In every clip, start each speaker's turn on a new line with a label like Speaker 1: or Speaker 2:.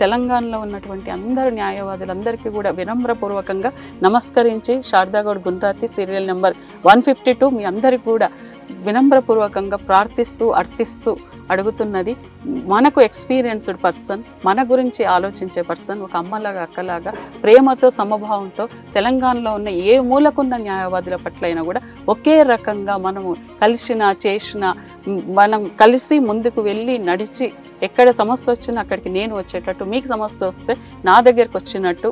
Speaker 1: తెలంగాణలో ఉన్నటువంటి అందరు న్యాయవాదులందరికీ కూడా వినమ్రపూర్వకంగా నమస్కరించి శారదాగౌడ్ గుండ్రాతి సీరియల్ నెంబర్ 152 మీ అందరికీ కూడా వినమ్రపూర్వకంగా ప్రార్థిస్తూ అర్థిస్తూ అడుగుతున్నది. మనకు ఎక్స్పీరియన్స్డ్ పర్సన్, మన గురించి ఆలోచించే పర్సన్, ఒక అమ్మలాగా అక్కలాగా ప్రేమతో సమభావంతో తెలంగాణలో ఉన్న ఏ మూలకున్న న్యాయవాదుల పట్లైనా కూడా ఒకే రకంగా మనము చేసిన మనం కలిసి ముందుకు వెళ్ళి నడిచి ఎక్కడ సమస్య వచ్చినా అక్కడికి నేను వచ్చేటట్టు, మీకు సమస్య వస్తే నా దగ్గరికి వచ్చినట్టు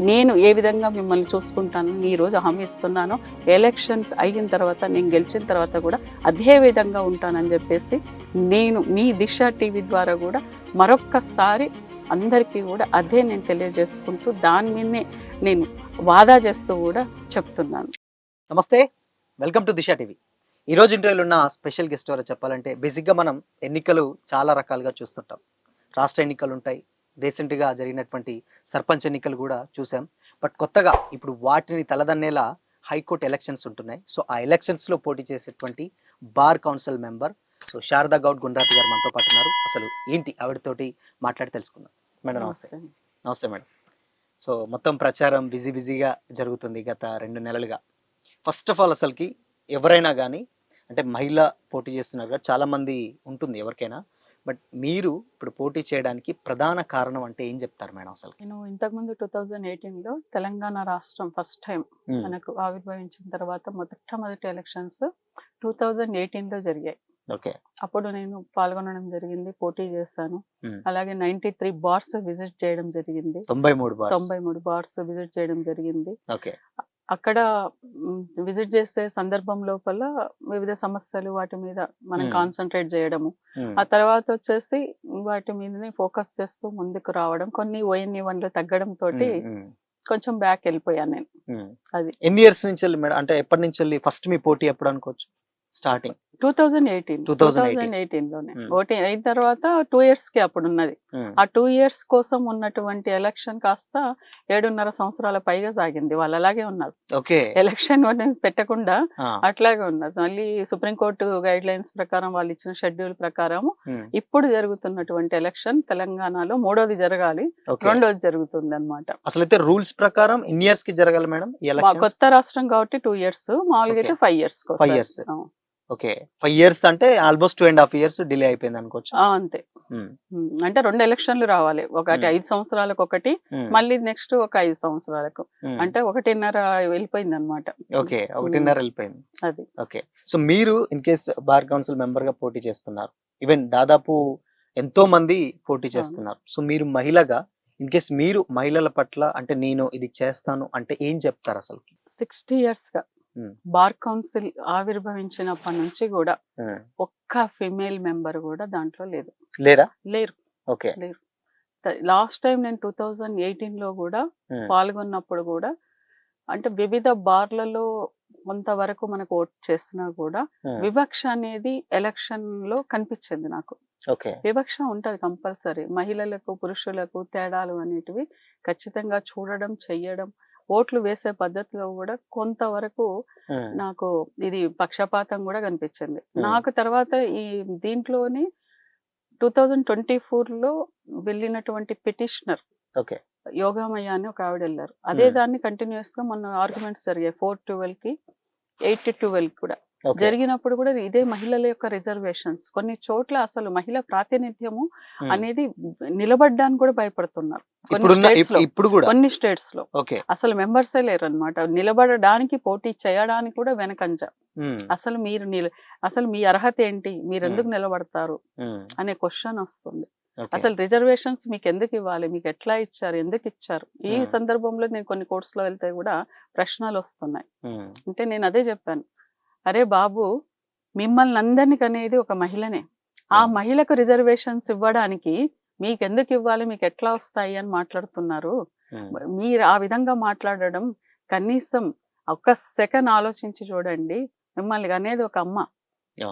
Speaker 1: నేను ఏ విధంగా మిమ్మల్ని చూసుకుంటానని ఈరోజు హామీ ఇస్తున్నాను. ఎలక్షన్ అయిన తర్వాత, నేను గెలిచిన తర్వాత కూడా అదే విధంగా ఉంటానని చెప్పేసి నేను మీ దిశ టీవీ ద్వారా కూడా మరొక్కసారి అందరికీ కూడా అదే నేను తెలియజేసుకుంటూ దాని మీదనే నేను వాదా చేస్తూ కూడా చెప్తున్నాను.
Speaker 2: నమస్తే, వెల్కమ్ టు దిశ టీవీ. ఈరోజు ఇంటర్వ్యూలో ఉన్న స్పెషల్ గెస్ట్ ఎవరో చెప్పాలంటే, బేసిక్గా మనం ఎన్నికలు చాలా రకాలుగా చూస్తుంటాం. రాష్ట్ర ఎన్నికలు ఉంటాయి, రీసెంట్గా జరిగినటువంటి సర్పంచ్ ఎన్నికలు కూడా చూసాం. బట్ కొత్తగా ఇప్పుడు వాటిని తలదన్నేలా హైకోర్టు ఎలక్షన్స్ ఉంటున్నాయి. సో ఆ ఎలక్షన్స్లో పోటీ చేసేటువంటి బార్ కౌన్సిల్ మెంబర్ శారదాగౌడ్ గుండ్రాతి గారు మనతో పాటు ఉన్నారు. అసలు ఏంటి ఆవిడతోటి మాట్లాడి తెలుసుకుందాం. మేడం నమస్తే. నమస్తే మేడం. సో మొత్తం ప్రచారం బిజీగా జరుగుతుంది గత 2 నెలలుగా. ఫస్ట్ ఆఫ్ ఆల్ అసలుకి ఎవరైనా కానీ, అంటే మహిళ పోటీ చేస్తున్నారు కదా, చాలామంది ఉంటుంది ఎవరికైనా. బట్ మీరు ఇప్పుడు పోటీ చేయడానికి ప్రధాన కారణం అంటే ఏం చెప్తారు మేడం? అసలు
Speaker 1: నేను ఇంతకుముందు 2018లో తెలంగాణ రాష్ట్రం ఫస్ట్ టైం మనకు ఆవిర్భవించిన తర్వాత మొట్టమొదటి ఎలక్షన్స్ 2018లో జరిగాయి.
Speaker 2: ఓకే,
Speaker 1: అప్పుడు నేను పాల్గొనడం జరిగింది, పోటీ చేశాను. అలాగే 93 బార్స్ విజిట్ చేయడం జరిగింది. 93 బార్స్ విజిట్ చేయడం జరిగింది.
Speaker 2: ఓకే,
Speaker 1: అక్కడ విజిట్ చేసే సందర్భం లోపల వివిధ సమస్యలు వాటి మీద మనం కాన్సన్ట్రేట్ చేయడము, ఆ తర్వాత వచ్చేసి వాటి మీదనే ఫోకస్ చేస్తూ ముందుకు రావడం, కొన్ని ONE1 తగ్గడం తోటి కొంచెం బ్యాక్ వెళ్ళిపోయాను నేను. అది
Speaker 2: ఎన్ని ఇయర్స్ నుంచి మేడం? అంటే ఎప్పటి నుంచి ఫస్ట్ మీ పోటీ ఎప్పుడు అనుకోవచ్చు? స్టార్టింగ్
Speaker 1: 2018లోనే ఓటీ అయిన తర్వాత 2 years కి అప్పుడు ఉన్నది. ఆ 2 years కోసం ఉన్నటువంటి ఎలక్షన్ కాస్త 7.5 సంవత్సరాల పైగా సాగింది. వాళ్ళు అలాగే ఉన్నారు, ఎలక్షన్ పెట్టకుండా అట్లాగే ఉన్నారు. మళ్ళీ సుప్రీంకోర్టు గైడ్ లైన్స్ ప్రకారం, వాళ్ళు ఇచ్చిన షెడ్యూల్ ప్రకారం ఇప్పుడు జరుగుతున్నటువంటి ఎలక్షన్ తెలంగాణలో 3వది జరగాలి, 2వది జరుగుతుంది అనమాట.
Speaker 2: అసలు రూల్స్ ప్రకారం ఎన్ని ఇయర్స్ కి జరగాలి మేడం?
Speaker 1: కొత్త రాష్ట్రం కాబట్టి 2 years, మామూలుగా అయితే 5 years.
Speaker 2: ఓకే, 5 years అంటే ఆల్మోస్ట్ 2.5 years డిలే అయిపోయింది అనుకోవచ్చు.
Speaker 1: అంతే. అంటే 2 ఎలక్షన్లు రావాలి, ఒకటి 5 సంవత్సరాలకు ఒకటి, మళ్ళీ నెక్స్ట్ ఒక 5 సంవత్సరాలకు, అంటే 1.5 వెళ్ళిపోయింది అనమాట.
Speaker 2: ఓకే, 1.5 వెళ్ళిపోయింది.
Speaker 1: అది
Speaker 2: ఓకే. సో మీరు in case bar council member గా పోటీ చేస్తున్నారు, ఈవెన్ దాదాపు ఎంతో మంది పోటీ చేస్తున్నారు. సో మీరు మహిళగా, ఇన్ కేస్ మీరు మహిళల పట్ల అంటే నేను ఇది చేస్తాను అంటే ఏం చెప్తారు? అసలు
Speaker 1: 60 years గా బార్ కౌన్సిల్ ఆవిర్భవించినప్పటి నుంచి కూడా ఒక్క ఫిమేల్ మెంబర్ కూడా దాంట్లో లేరు.
Speaker 2: ఓకే,
Speaker 1: లేరు. లాస్ట్ టైం నేను 2018లో కూడా పాల్గొన్నప్పుడు కూడా, అంటే వివిధ బార్లలో కొంతవరకు మనకు ఓట్ చేసినా కూడా వివక్ష అనేది ఎలక్షన్ లో కనిపించింది నాకు. వివక్ష ఉంటది కంపల్సరీ, మహిళలకు పురుషులకు తేడాలు అనేటివి ఖచ్చితంగా చూడడం, చెయ్యడం, ఓట్లు వేసే పద్ధతిలో కూడా కొంతవరకు నాకు ఇది పక్షపాతం కూడా కనిపించింది నాకు. తర్వాత ఈ దీంట్లోనే 2024లో వెళ్ళినటువంటి పిటిషనర్ యోగామయ్య అని ఒక ఆవిడ వెళ్ళారు. అదే దాన్ని కంటిన్యూస్ గా మొన్న ఆర్గ్యుమెంట్స్ జరిగాయి 4-12కి 8-12 కూడా జరిగినప్పుడు కూడా ఇదే మహిళల యొక్క రిజర్వేషన్స్. కొన్ని చోట్ల అసలు మహిళా ప్రాతినిధ్యము అనేది నిలబడ్డానికి కూడా భయపడుతున్నారు కొన్ని స్టేట్స్ లో. అసలు మెంబర్సే లేరు అనమాట, నిలబడడానికి పోటీ చేయడానికి కూడా వెనకంజ. అసలు మీ అర్హత ఏంటి, మీరు ఎందుకు నిలబడతారు అనే క్వశ్చన్ వస్తుంది. అసలు రిజర్వేషన్స్ మీకు ఎందుకు ఇవ్వాలి, మీకు ఎట్లా ఇచ్చారు, ఎందుకు ఇచ్చారు? ఈ సందర్భంలో నేను కొన్ని కోర్ట్స్ లో వెళ్తే కూడా ప్రశ్నలు వస్తున్నాయి. అంటే నేను అదే చెప్పాను, అరే బాబు, మిమ్మల్ని అందరికి అనేది ఒక మహిళనే, ఆ మహిళకు రిజర్వేషన్స్ ఇవ్వడానికి మీకెందుకు ఇవ్వాలి, మీకు ఎట్లా వస్తాయి అని మాట్లాడుతున్నారు. మీరు ఆ విధంగా మాట్లాడడం, కనీసం ఒక్క సెకండ్ ఆలోచించి చూడండి. మిమ్మల్ని అనేది ఒక అమ్మ,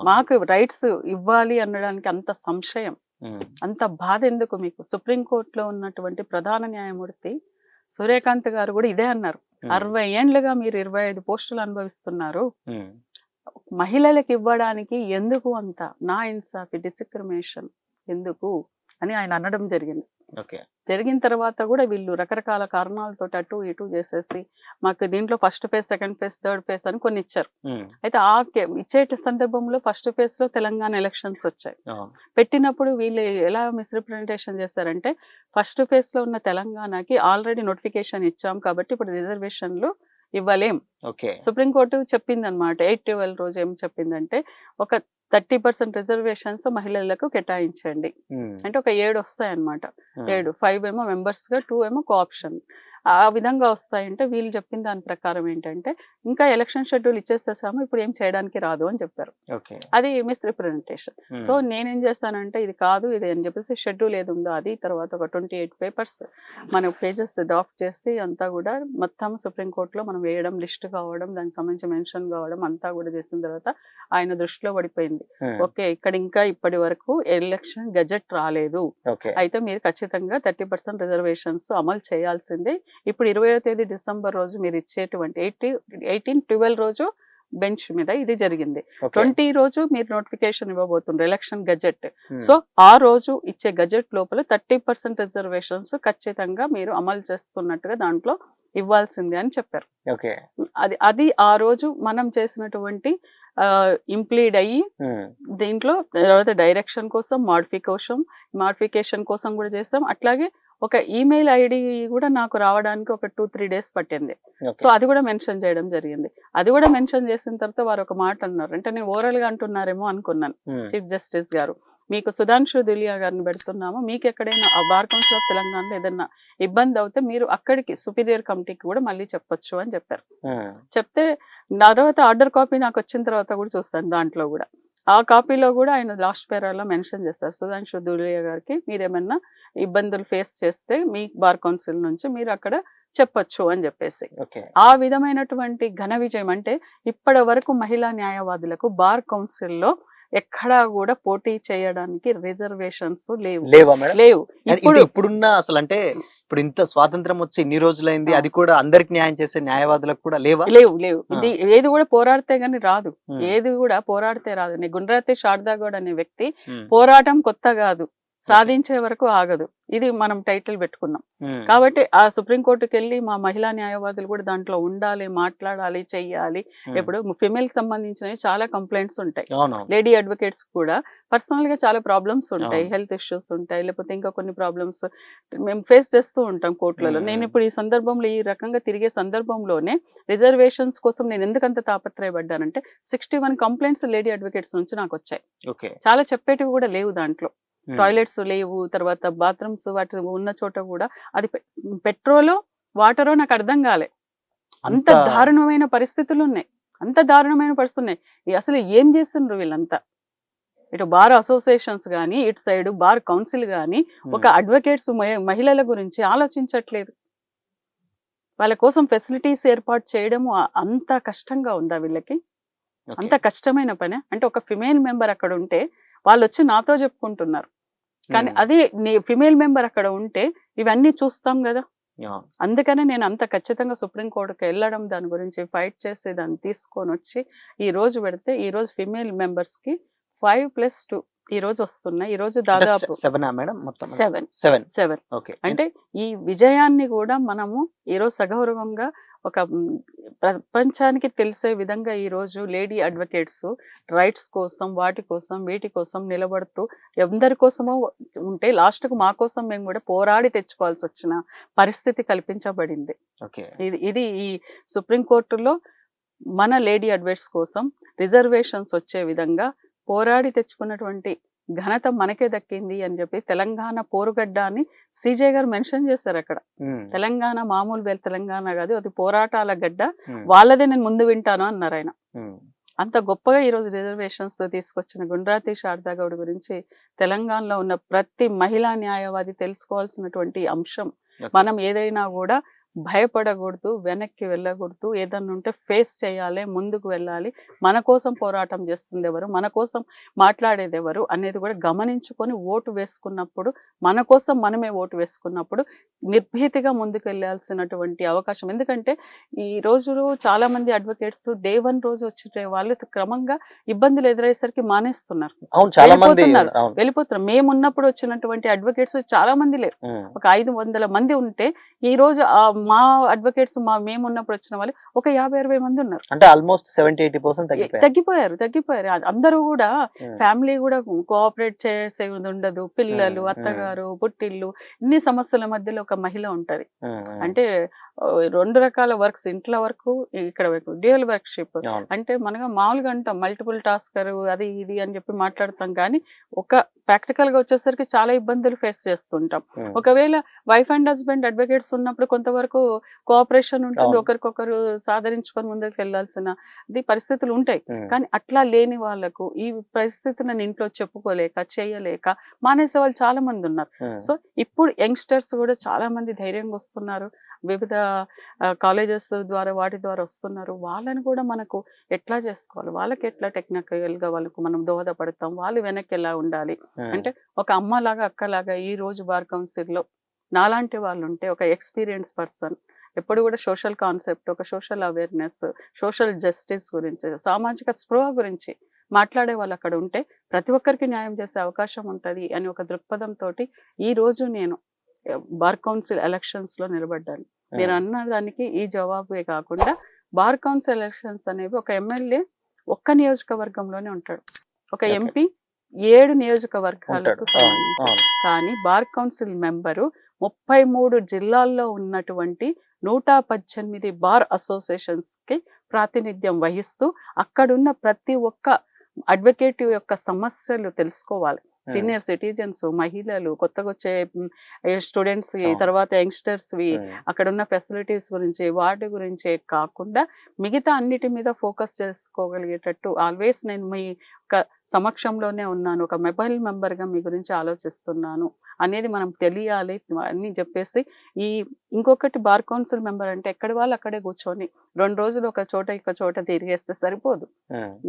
Speaker 1: మాకు రైట్స్ ఇవ్వాలి అనడానికి అంత సంశయం, అంత బాధ ఎందుకు మీకు? సుప్రీంకోర్టులో ఉన్నటువంటి ప్రధాన న్యాయమూర్తి సూర్యకాంత్ గారు కూడా ఇదే అన్నారు. 60 ఏండ్లుగా మీరు 25 పోస్టులు అనుభవిస్తున్నారు, మహిళలకు ఇవ్వడానికి ఎందుకు అంత నా ఇన్సాఫ్, డిస్క్రిమినేషన్ ఎందుకు అని ఆయన అనడం జరిగింది.
Speaker 2: ఓకే.
Speaker 1: జరిగిన తర్వాత కూడా వీళ్ళు రకరకాల కారణాలతో అటు ఇటు చేసేసి మాకు దీంట్లో first phase, second phase, third phase అని కొన్ని ఇచ్చారు. అయితే ఇచ్చే సందర్భంలో ఫస్ట్ ఫేజ్ లో తెలంగాణ ఎలక్షన్స్ వచ్చాయి. పెట్టినప్పుడు వీళ్ళు ఎలా మిస్రిప్రజెంటేషన్ చేశారంటే ఫస్ట్ ఫేజ్ లో ఉన్న తెలంగాణకి ఆల్రెడీ నోటిఫికేషన్ ఇచ్చాం కాబట్టి ఇప్పుడు రిజర్వేషన్లు ఇవ్వలేం. సుప్రీంకోర్టు చెప్పింది అనమాట. 8/12 రోజు ఏం చెప్పిందంటే ఒక 30% రిజర్వేషన్స్ మహిళలకు కేటాయించండి అంటే ఒక 7 వస్తాయి అనమాట. 7 5 ఏమో మెంబర్స్ గా, 2 ఏమో కోఆప్షన్. ఆ విధంగా వస్తాయంటే వీళ్ళు చెప్పిన దాని ప్రకారం ఏంటంటే ఇంకా ఎలక్షన్ షెడ్యూల్ ఇచ్చేసేసాము, ఇప్పుడు ఏం చేయడానికి రాదు అని చెప్పారు. అది మిస్రిప్రజెంటేషన్. సో నేనేం చేశానంటే ఇది కాదు ఇది అని చెప్పేసి షెడ్యూల్ ఏది ఉందో అది తర్వాత ఒక 28 పేపర్స్ మన పేజెస్ డ్రాఫ్ట్ చేసి అంతా కూడా మొత్తం సుప్రీంకోర్టులో మనం వేయడం, లిస్ట్ కావడం, దానికి సంబంధించి మెన్షన్ కావడం అంతా కూడా చేసిన తర్వాత ఆయన దృష్టిలో పడిపోయింది. ఓకే, ఇక్కడ ఇంకా ఇప్పటి వరకు ఎలక్షన్ గజెట్ రాలేదు, అయితే మీరు ఖచ్చితంగా 30% రిజర్వేషన్స్ అమలు చేయాల్సిందే. ఇప్పుడు 20వ తేదీ డిసెంబర్ రోజు మీరు ఇచ్చేటువంటి 18/12 రోజు బెంచ్ మీద ఇది జరిగింది. 20 రోజు మీరు నోటిఫికేషన్ ఇవ్వబోతున్నారు ఎలక్షన్ గజెట్. సో ఆ రోజు ఇచ్చే గజెట్ లోపల 30% రిజర్వేషన్స్ ఖచ్చితంగా మీరు అమలు చేస్తున్నట్టుగా దాంట్లో ఇవ్వాల్సిందే అని చెప్పారు. అది ఆ రోజు మనం చేసినటువంటి ఇంప్లీడ్ అయ్యి దీంట్లో తర్వాత డైరెక్షన్ కోసం మాడిఫికేషన్ కోసం కూడా చేస్తాం. అట్లాగే ఒక ఈమెయిల్ ఐడి కూడా నాకు రావడానికి ఒక 2-3 డేస్ పట్టింది. సో అది కూడా మెన్షన్ చేయడం జరిగింది. అది కూడా మెన్షన్ చేసిన తర్వాత వారు ఒక మాట అన్నారు, అంటే నేను ఓవరాల్ గా అంటున్నారేమో అనుకున్నాను. చీఫ్ జస్టిస్ గారు మీకు సుధాంశు దులియా గారిని పెడుతున్నాము, మీకు ఎక్కడైనా బార్ కౌన్సిల్ ఆఫ్ తెలంగాణలో ఏదైనా ఇబ్బంది అవుతే మీరు అక్కడికి సుపీరియర్ కమిటీకి కూడా మళ్ళీ చెప్పొచ్చు అని చెప్పారు. చెప్తే తర్వాత ఆర్డర్ కాపీ నాకు వచ్చిన తర్వాత కూడా చూస్తాను, దాంట్లో కూడా ఆ కాపీలో కూడా ఆయన లాస్ట్ పేరాలో మెన్షన్ చేస్తారు సుధాంశు దులియా గారికి మీరేమన్నా ఇబ్బందులు ఫేస్ చేస్తే మీ బార్ కౌన్సిల్ నుంచి మీరు అక్కడ చెప్పొచ్చు అని చెప్పేసి. ఆ విధమైనటువంటి ఘన విజయం అంటే ఇప్పటి వరకు మహిళా న్యాయవాదులకు బార్ కౌన్సిల్లో ఎక్కడా కూడా పోటీ చేయడానికి రిజర్వేషన్స్ లేవు.
Speaker 2: ఇప్పుడున్న అసలు అంటే ఇప్పుడు ఇంత స్వాతంత్రం వచ్చి ఇన్ని రోజులైంది, అది కూడా అందరికి న్యాయం చేసే న్యాయవాదులకు కూడా లేవు.
Speaker 1: ఇది ఏది కూడా పోరాడితే గానీ రాదు, ఏది కూడా పోరాడితే రాదు. గుండ్రాతి శారదా గౌడ్ అనే వ్యక్తి పోరాటం కొత్త కాదు, సాధించే వరకు ఆగదు. ఇది మనం టైటిల్ పెట్టుకున్నాం కాబట్టి ఆ సుప్రీంకోర్టుకి వెళ్ళి మా మహిళా న్యాయవాదులు కూడా దాంట్లో ఉండాలి, మాట్లాడాలి, చెయ్యాలి. ఇప్పుడు ఫిమేల్ కి సంబంధించినవి చాలా కంప్లైంట్స్ ఉంటాయి, లేడీ అడ్వకేట్స్ కూడా పర్సనల్ గా చాలా ప్రాబ్లమ్స్ ఉంటాయి, హెల్త్ ఇష్యూస్ ఉంటాయి, లేకపోతే ఇంకా కొన్ని ప్రాబ్లమ్స్ మేము ఫేస్ చేస్తూ ఉంటాం కోర్టులలో. నేను ఇప్పుడు ఈ సందర్భంలో ఈ రకంగా తిరిగే సందర్భంలోనే రిజర్వేషన్స్ కోసం నేను ఎందుకంత తాపత్రయపడ్డానంటే 61 కంప్లైంట్స్ లేడీ అడ్వకేట్స్ నుంచి నాకు వచ్చాయి. చాలా చెప్పేటివి కూడా లేవు, దాంట్లో టాయిలెట్స్ లేవు, తర్వాత బాత్రూమ్స్ వాటి ఉన్న చోట కూడా అది పెట్రోలో వాటరో నాకు అర్థం కాలే. అంత దారుణమైన పరిస్థితులు ఉన్నాయి, అసలు ఏం చేస్తుండ్రు వీళ్ళంతా. ఇటు బార్ అసోసియేషన్స్ కానీ, ఇటు సైడ్ బార్ కౌన్సిల్ కానీ ఒక అడ్వకేట్స్ మహిళల గురించి ఆలోచించట్లేదు. వాళ్ళ కోసం ఫెసిలిటీస్ ఏర్పాటు చేయడము అంత కష్టంగా ఉందా వీళ్ళకి? అంత కష్టమైన పని. అంటే ఒక ఫిమేల్ మెంబర్ అక్కడ ఉంటే వాళ్ళు వచ్చి నాతో చెప్పుకుంటున్నారు, కానీ అది ఫిమేల్ మెంబర్ అక్కడ ఉంటే ఇవన్నీ చూస్తాం కదా. అందుకనే నేను అంత ఖచ్చితంగా సుప్రీంకోర్టుకి వెళ్ళడం, దాని గురించి ఫైట్ చేసి దాన్ని తీసుకొని వచ్చి ఈ రోజు పెడితే ఈ రోజు ఫిమేల్ మెంబర్స్ కి 5+2 ఈ రోజు వస్తున్నాయి. ఈ రోజు దాదాపు 7. అంటే ఈ విజయాన్ని కూడా మనము ఈ రోజు సగౌరవంగా ఒక ప్రపంచానికి తెలిసే విధంగా ఈ రోజు లేడీ అడ్వకేట్స్ రైట్స్ కోసం, వాటి కోసం, వీటి కోసం నిలబడుతూ ఎందరి కోసమో ఉంటే లాస్ట్కు మా కోసం మేము కూడా పోరాడి తెచ్చుకోవాల్సి వచ్చిన పరిస్థితి కల్పించబడింది. ఇది ఈ సుప్రీంకోర్టులో మన లేడీ అడ్వకేట్స్ కోసం రిజర్వేషన్స్ వచ్చే విధంగా పోరాడి తెచ్చుకున్నటువంటి ఘనత మనకే దక్కింది అని చెప్పి తెలంగాణ పోరుగడ్డ అని సిజే గారు మెన్షన్ చేశారు అక్కడ. తెలంగాణ మామూలు తెలంగాణ కాదు, అది పోరాటాల గడ్డ, వాళ్ళదే నేను ముందు వింటాను అన్నారు ఆయన. అంత గొప్పగా ఈరోజు రిజర్వేషన్స్ తీసుకొచ్చిన గుండ్రాతి శారదా గౌడ్ గురించి తెలంగాణలో ఉన్న ప్రతి మహిళా న్యాయవాది తెలుసుకోవాల్సినటువంటి అంశం. మనం ఏదైనా కూడా భయపడకూడదు, వెనక్కి వెళ్ళకూడదు. ఏదన్నా ఉంటే ఫేస్ చేయాలి, ముందుకు వెళ్ళాలి. మన కోసం పోరాటం చేస్తుంది ఎవరు, మన కోసం మాట్లాడేది ఎవరు అనేది కూడా గమనించుకొని ఓటు వేసుకున్నప్పుడు, మన కోసం మనమే ఓటు వేసుకున్నప్పుడు నిర్భీతిగా ముందుకు వెళ్ళాల్సినటువంటి అవకాశం. ఎందుకంటే ఈ రోజులు చాలామంది అడ్వకేట్స్ డే 1 రోజు వచ్చే వాళ్ళు క్రమంగా ఇబ్బందులు ఎదురయ్యేసరికి మానేస్తున్నారు.
Speaker 2: అవును, చాలా మంది
Speaker 1: వెళ్ళిపోతున్నారు.
Speaker 2: అవును.
Speaker 1: వెళ్ళిపోతున్నారు. మేమున్నప్పుడు వచ్చినటువంటి అడ్వకేట్స్ చాలా మంది లేరు. ఒక 500 మంది ఉంటే ఈ రోజు మా అడ్వకేట్స్ మేమున్నప్పుడు వచ్చిన వాళ్ళు ఒక 50-60 మంది ఉన్నారు.
Speaker 2: అంటే ఆల్మోస్ట్ 70-80% తగ్గిపోయారు.
Speaker 1: తగ్గిపోయారు. అందరూ కూడా ఫ్యామిలీ కూడా కోఆపరేట్ చేసేది ఉండదు. పిల్లలు, అత్తగారు, పుట్టిల్లు, ఇన్ని సమస్యల మధ్యలో ఒక మహిళ ఉంటది. అంటే 2 రకాల వర్క్స్, ఇంట్లో వరకు ఇక్కడ వరకు డ్యూయల్ వర్క్షిప్. అంటే మనగా మామూలుగా అంటాం మల్టిపుల్ టాస్కర్ అది ఇది అని చెప్పి మాట్లాడతాం, కానీ ఒక ప్రాక్టికల్ గా వచ్చేసరికి చాలా ఇబ్బందులు ఫేస్ చేస్తుంటాం. ఒకవేళ వైఫ్ అండ్ హస్బెండ్ అడ్వకేట్స్ ఉన్నప్పుడు కొంతవరకు కోఆపరేషన్ ఉంటుంది, ఒకరికొకరు సాధరించుకొని ముందుకు వెళ్లాల్సిన పరిస్థితులు ఉంటాయి. కానీ అట్లా లేని వాళ్ళకు ఈ పరిస్థితులను ఇంట్లో చెప్పుకోలేక చేయలేక మానేసే వాళ్ళు చాలా మంది ఉన్నారు. సో ఇప్పుడు యంగ్స్టర్స్ కూడా చాలా మంది ధైర్యంగా వస్తున్నారు. వివిధ కాలేజెస్ ద్వారా వాటి ద్వారా వస్తున్నారు. వాళ్ళని కూడా మనకు ఎట్లా చేసుకోవాలి, వాళ్ళకి ఎట్లా టెక్నికల్ గా వాళ్ళకు మనం దోహదపడతాం, వాళ్ళు వెనక్కి ఎలా ఉండాలి అంటే ఒక అమ్మలాగా అక్కలాగా ఈ రోజు బార్ కౌన్సిల్లో నాలాంటి వాళ్ళు ఉంటే ఒక ఎక్స్పీరియన్స్ పర్సన్ ఎప్పుడు కూడా సోషల్ కాన్సెప్ట్, ఒక సోషల్ అవేర్నెస్, సోషల్ జస్టిస్ గురించి, సామాజిక స్పృహ గురించి మాట్లాడే వాళ్ళు అక్కడ ఉంటే ప్రతి ఒక్కరికి న్యాయం చేసే అవకాశం ఉంటుంది అని ఒక దృక్పథంతో ఈ రోజు నేను బార్ కౌన్సిల్ ఎలక్షన్స్ లో నిలబడ్డాను. మీరు అన్న దానికి ఈ జవాబే కాకుండా బార్ కౌన్సిల్ ఎలక్షన్స్ అనేవి ఒక ఎమ్మెల్యే ఒక్క నియోజకవర్గంలోనే ఉంటాడు, ఒక ఎంపీ 7 నియోజకవర్గాలకు సంబంధించి. కానీ బార్ కౌన్సిల్ మెంబరు 33 జిల్లాల్లో ఉన్నటువంటి 118 బార్ అసోసియేషన్స్ కి ప్రాతినిధ్యం వహిస్తూ అక్కడున్న ప్రతి ఒక్క అడ్వకేట్ యొక్క సమస్యలు తెలుసుకోవాలి. సీనియర్ సిటిజన్స్, మహిళలు, కొత్తగా వచ్చే స్టూడెంట్స్, తర్వాత యంగ్స్టర్స్, అక్కడ ఉన్న ఫెసిలిటీస్ గురించి, వాటి గురించే కాకుండా మిగతా అన్నిటి మీద ఫోకస్ చేసుకోగలిగేటట్టు ఆల్వేస్ నేను మీ సమక్షంలోనే ఉన్నాను, ఒక మొబైల్ మెంబర్గా మీ గురించి ఆలోచిస్తున్నాను అనేది మనం తెలియాలి అని చెప్పేసి. ఇంకొకటి బార్ కౌన్సిల్ మెంబర్ అంటే ఎక్కడి వాళ్ళు అక్కడే కూర్చొని 2 రోజులు ఒక చోట తిరిగేస్తే సరిపోదు.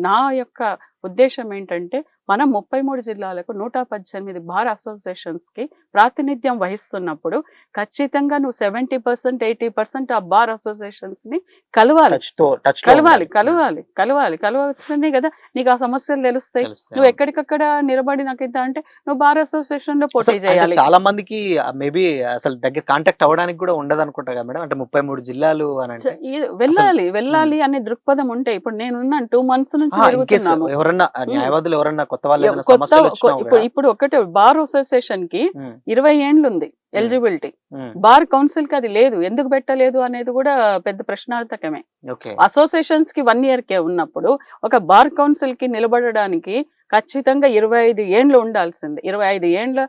Speaker 1: నా యొక్క ఉద్దేశం ఏంటంటే మనం 33 జిల్లాలకు 118 బార్ అసోసియేషన్స్ కి ప్రాతినిధ్యం వహిస్తున్నప్పుడు ఖచ్చితంగా నువ్వు 70%, 80% ఆ బార్ అసోసియేషన్స్ ని కలవాలి. కలవాల్సిందే కదా నీకు ఆ సమస్యలు తెలుస్తాయి. నువ్వు ఎక్కడికక్కడ నిలబడి నాకు ఇంత అంటే నువ్వు బార్ అసోసియేషన్ లో పోటీ చేయాలి.
Speaker 2: చాలా మందికి మేబీ అసలు దగ్గర కాంటాక్ట్ అవ్వడానికి కూడా ఉండదు అనుకుంటా కదా మేడం. అంటే 33 జిల్లాలు
Speaker 1: వెళ్ళాలి అనే దృక్పథం ఉంటే ఇప్పుడు నేనున్నాను 2 months నుంచి తిరుగుతున్నాను.
Speaker 2: ఎవరన్నా న్యాయవాదులు ఎవరన్నా కొత్త వాళ్ళు
Speaker 1: ఇప్పుడు ఒకటే బార్ అసోసియేషన్ కి 20 ఏండ్లు ఉంది ఎలిజిబిలిటీ, బార్ కౌన్సిల్ కి అది లేదు. ఎందుకు పెట్టలేదు అనేది కూడా పెద్ద ప్రశ్నార్థకమే. అసోసియేషన్స్ కి 1 year కే ఉన్నప్పుడు ఒక బార్ కౌన్సిల్ కి నిలబడడానికి ఖచ్చితంగా 25 ఏండ్లు ఉండాల్సింది. 25 ఏండ్ల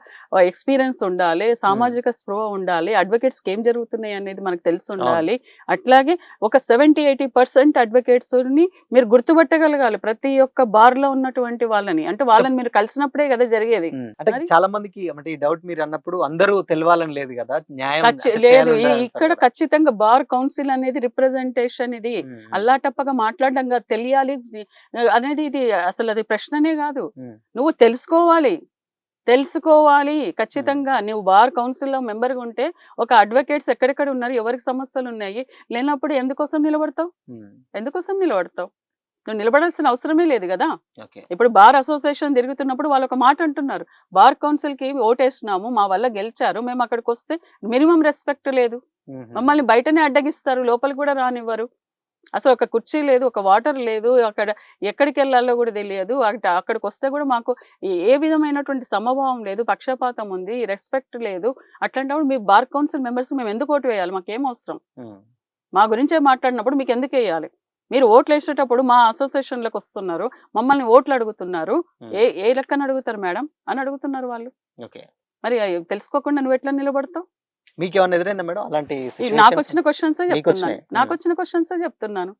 Speaker 1: ఎక్స్పీరియన్స్ ఉండాలి, సామాజిక స్పృహ ఉండాలి, అడ్వకేట్స్కి ఏం జరుగుతున్నాయి అనేది మనకు తెలిసి ఉండాలి. అట్లాగే ఒక 70-80% అడ్వకేట్స్ని మీరు గుర్తుపట్టగలగాలి ప్రతి ఒక్క బార్లో ఉన్నటువంటి వాళ్ళని. అంటే వాళ్ళని మీరు కలిసినప్పుడే కదా జరిగేది.
Speaker 2: అంటే చాలా మందికి అంటే ఈ డౌట్ మీరు అన్నప్పుడు అందరూ తెలవాలని లేదు కదా, న్యాయం
Speaker 1: లేదు. ఇక్కడ ఖచ్చితంగా బార్ కౌన్సిల్ అనేది రిప్రజెంటేషన్, ఇది అల్లాటప్పగా మాట్లాడడంగా తెలియాలి అనేది ఇది అసలు అది ప్రశ్ననే కాదు. నువ్వు తెలుసుకోవాలి ఖచ్చితంగా. నువ్వు బార్ కౌన్సిల్లో మెంబర్గా ఉంటే ఒక అడ్వకేట్స్ ఎక్కడెక్కడ ఉన్నారు, ఎవరికి సమస్యలు ఉన్నాయి, లేనప్పుడు ఎందుకోసం నిలబడతావు? నువ్వు నిలబడాల్సిన అవసరమే లేదు కదా. ఇప్పుడు బార్ అసోసియేషన్ తిరుగుతున్నప్పుడు వాళ్ళు ఒక మాట అంటున్నారు, బార్ కౌన్సిల్ కి ఓటేసినాము, మా వల్ల గెలిచారు, మేము అక్కడికి వస్తే మినిమం రెస్పెక్ట్ లేదు, మమ్మల్ని బయటనే అడ్డగిస్తారు, లోపలికి కూడా రానివ్వరు, అసలు ఒక కుర్చీ లేదు, ఒక వాటర్ లేదు, అక్కడ ఎక్కడికి వెళ్ళాలో కూడా తెలియదు, అక్కడికి వస్తే కూడా మాకు ఏ విధమైనటువంటి సమభావం లేదు, పక్షపాతం ఉంది, రెస్పెక్ట్ లేదు. అట్లాంటప్పుడు మీ బార్ కౌన్సిల్ మెంబర్స్ మేము ఎందుకు ఓటు వేయాలి? మాకేం అవసరం? మా గురించే మాట్లాడినప్పుడు మీకు ఎందుకు వేయాలి? మీరు ఓట్లు వేసేటప్పుడు మా అసోసియేషన్లకు వస్తున్నారు, మమ్మల్ని ఓట్లు అడుగుతున్నారు, ఏ లెక్కన అడుగుతారు మేడం అని అడుగుతున్నారు వాళ్ళు. మరి తెలుసుకోకుండా నువ్వు ఎట్లా నిలబడతావు?
Speaker 2: మీకేమన్నా ఎదురైందా మేడం అలాంటి?
Speaker 1: నాకు వచ్చిన క్వశ్చన్సే చెప్తున్నాను.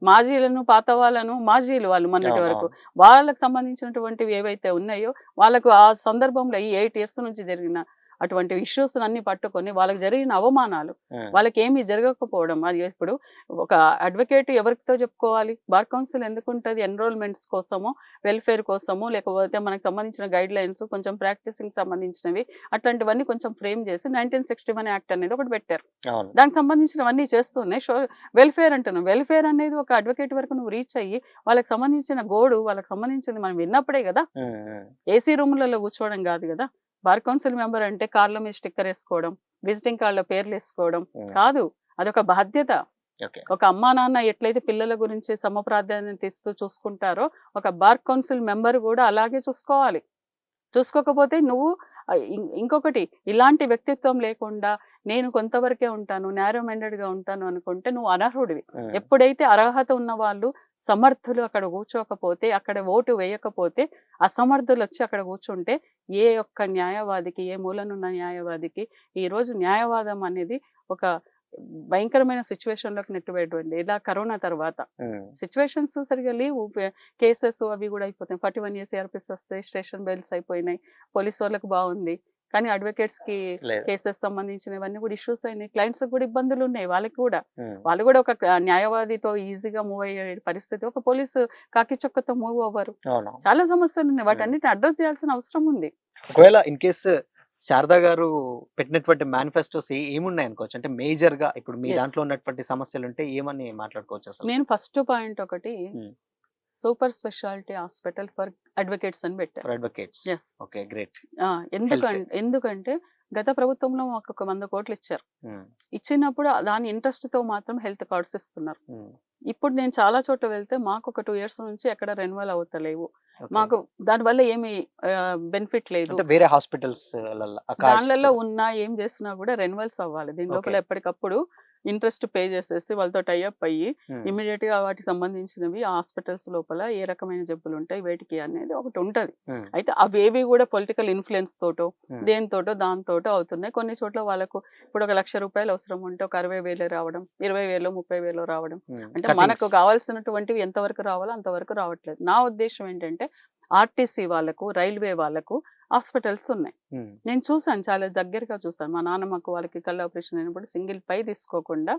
Speaker 1: మాజీలను, పాత వాళ్ళను, మాజీలు వాళ్ళు మొన్నటి వరకు వాళ్ళకు సంబంధించినటువంటివి ఏవైతే ఉన్నాయో వాళ్ళకు ఆ సందర్భంలో ఈ 8 years నుంచి జరిగిన అటువంటి ఇష్యూస్ అన్ని పట్టుకొని వాళ్ళకి జరిగిన అవమానాలు, వాళ్ళకి ఏమీ జరగకపోవడం, అది ఇప్పుడు ఒక అడ్వకేట్ ఎవరితో చెప్పుకోవాలి? బార్ కౌన్సిల్ ఎందుకు ఉంటుంది? ఎన్రోల్మెంట్స్ కోసమో, వెల్ఫేర్ కోసమో, లేకపోతే మనకు సంబంధించిన గైడ్ లైన్స్, కొంచెం ప్రాక్టీసింగ్ సంబంధించినవి, అట్లాంటివన్నీ కొంచెం ఫ్రేమ్ చేసి 1961 యాక్ట్ అనేది ఒకటి పెట్టారు. దానికి సంబంధించినవన్నీ చేస్తున్నాయి. వెల్ఫేర్ అంటున్నాం. వెల్ఫేర్ అనేది ఒక అడ్వకేట్ వరకు నువ్వు రీచ్ అయ్యి వాళ్ళకి సంబంధించిన గోడు, వాళ్ళకి సంబంధించింది మనం విన్నప్పుడే కదా. ఏసీ రూములలో కూర్చోవడం కాదు కదా. బార్ కౌన్సిల్ మెంబర్ అంటే కార్ల మీద స్టిక్కర్ వేసుకోవడం, విజిటింగ్ కార్డులో పేర్లు వేసుకోవడం కాదు. అదొక బాధ్యత. ఒక అమ్మా నాన్న ఎట్లయితే పిల్లల గురించి సమప్రాధాన్యత ఇస్తూ చూసుకుంటారో, ఒక బార్ కౌన్సిల్ మెంబర్ కూడా అలాగే చూసుకోవాలి. చూసుకోకపోతే నువ్వు ఇంకొకటి, ఇలాంటి వ్యక్తిత్వం లేకుండా నేను కొంతవరకే ఉంటాను, నేరో మైండెడ్గా ఉంటాను అనుకుంటే నువ్వు అనర్హుడివి. ఎప్పుడైతే అర్హత ఉన్న వాళ్ళు, సమర్థులు అక్కడ కూర్చోకపోతే, అక్కడ ఓటు వేయకపోతే, అసమర్థులు వచ్చి అక్కడ కూర్చుంటే ఏ ఒక్క న్యాయవాదికి, ఏ మూలనున్న న్యాయవాదికి ఈరోజు న్యాయవాదం అనేది ఒక భయంకరమైన సిచ్యువేషన్ లోకి నెట్టివేయడం. ఇలా కరోనా తర్వాత సిచ్యువేషన్స్ సరిగా లేవు, కేసెస్ అవి కూడా అయిపోతాయి. 41 years ARPs వస్తాయి, స్టేషన్ బెయిల్స్ అయిపోయినాయి, పోలీసు వాళ్ళకి బాగుంది, కానీ అడ్వకేట్స్ కి కేసెస్ సంబంధించినవన్నీ కూడా ఇష్యూస్ అయినాయి. క్లయింట్స్ కూడా ఇబ్బందులు ఉన్నాయి. వాళ్ళు కూడా ఒక న్యాయవాదితో ఈజీగా మూవ్ అయ్యే పరిస్థితి, ఒక పోలీసు కాకి చొక్కతో మూవ్ అవ్వరు. చాలా సమస్యలు ఉన్నాయి, వాటన్నిటిని అడ్రస్ చేయాల్సిన అవసరం ఉంది.
Speaker 2: ఒకవేళ ఇన్ కేస్ శారదా గారు పెట్టినటువంటి మేనిఫెస్టోస్ ఏమున్నాయి అనుకోవచ్చు? అంటే మేజర్ గా ఇప్పుడు మీ దాంట్లో ఉన్నటువంటి సమస్యలు ఉంటే ఏమని మాట్లాడుకోవచ్చు అసలు?
Speaker 1: నేను ఫస్ట్ పాయింట్ ఒకటి super speciality hospital for advocates అని పెట్టారు.
Speaker 2: Advocates, okay, great.
Speaker 1: ఎందుకంటే గత ప్రభుత్వంలో మాకు 100 కోట్లు ఇచ్చారు. ఇచ్చినప్పుడు దాని ఇంట్రెస్ట్ తో మాత్రం హెల్త్ కార్డ్స్ ఇస్తున్నారు. ఇప్పుడు నేను చాలా చోట్ల వెళ్తే మాకు ఒక 2 years నుంచి ఎక్కడ రెన్యువల్ అవుతలేవు, మాకు దానివల్ల ఏమి బెనిఫిట్ లేదు.
Speaker 2: వేరే హాస్పిటల్స్
Speaker 1: దానిలో ఉన్నా ఏం చేస్తున్నా కూడా రెన్యువల్స్ అవ్వాలి. దీని లోపల ఎప్పటికప్పుడు ఇంట్రెస్ట్ పే చేసేసి వాళ్ళతో టైఅప్ అయ్యి ఇమీడియట్ గా వాటికి సంబంధించినవి హాస్పిటల్స్ లోపల ఏ రకమైన జబ్బులు ఉంటాయి వేటికి అనేది ఒకటి ఉంటది. అయితే అవేవి కూడా పొలిటికల్ ఇన్ఫ్లుయెన్స్ తోటో దేనితోటో దానితోటో అవుతున్నాయి. కొన్ని చోట్ల వాళ్ళకు ఇప్పుడు 1 లక్ష రూపాయలు అవసరం ఉంటే ఒక 60,000 రావడం, 20,000 30,000 రావడం, అంటే మనకు కావాల్సినటువంటివి ఎంతవరకు రావాలో అంతవరకు రావట్లేదు. నా ఉద్దేశం ఏంటంటే ఆర్టీసీ వాళ్ళకు, రైల్వే వాళ్ళకు హాస్పిటల్స్ ఉన్నాయి. నేను చూసాను, చాలా దగ్గరగా చూసాను. మా నాన్నమ్మకు వాళ్ళకి కళ్ళ ఆపరేషన్ అయినప్పుడు సింగిల్ పై తీసుకోకుండా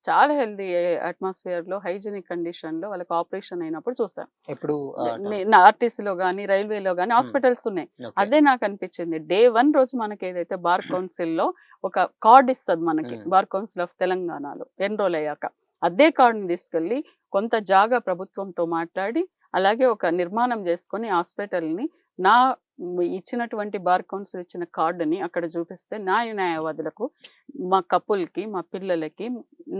Speaker 1: చాలా హెల్దీ అట్మాస్ఫియర్ లో, హైజీనిక్ కండిషన్ లో వాళ్ళకి ఆపరేషన్ అయినప్పుడు చూసాను. ఆర్టీసీలో గానీ రైల్వేలో గానీ హాస్పిటల్స్ ఉన్నాయి. అదే నాకు అనిపించింది. Day 1 రోజు మనకి ఏదైతే బార్ కౌన్సిల్ లో ఒక కార్డ్ ఇస్తుంది మనకి, బార్ కౌన్సిల్ ఆఫ్ తెలంగాణలో ఎన్రోల్ అయ్యాక, అదే కార్డుని తీసుకెళ్లి కొంత జాగా ప్రభుత్వంతో మాట్లాడి అలాగే ఒక నిర్మాణం చేసుకొని హాస్పిటల్ని నా ఇచ్చినటువంటి బార్ కౌన్సిల్ ఇచ్చిన కార్డుని అక్కడ చూపిస్తే నా న్యాయవాదులకు, మా కపుల్కి, మా పిల్లలకి,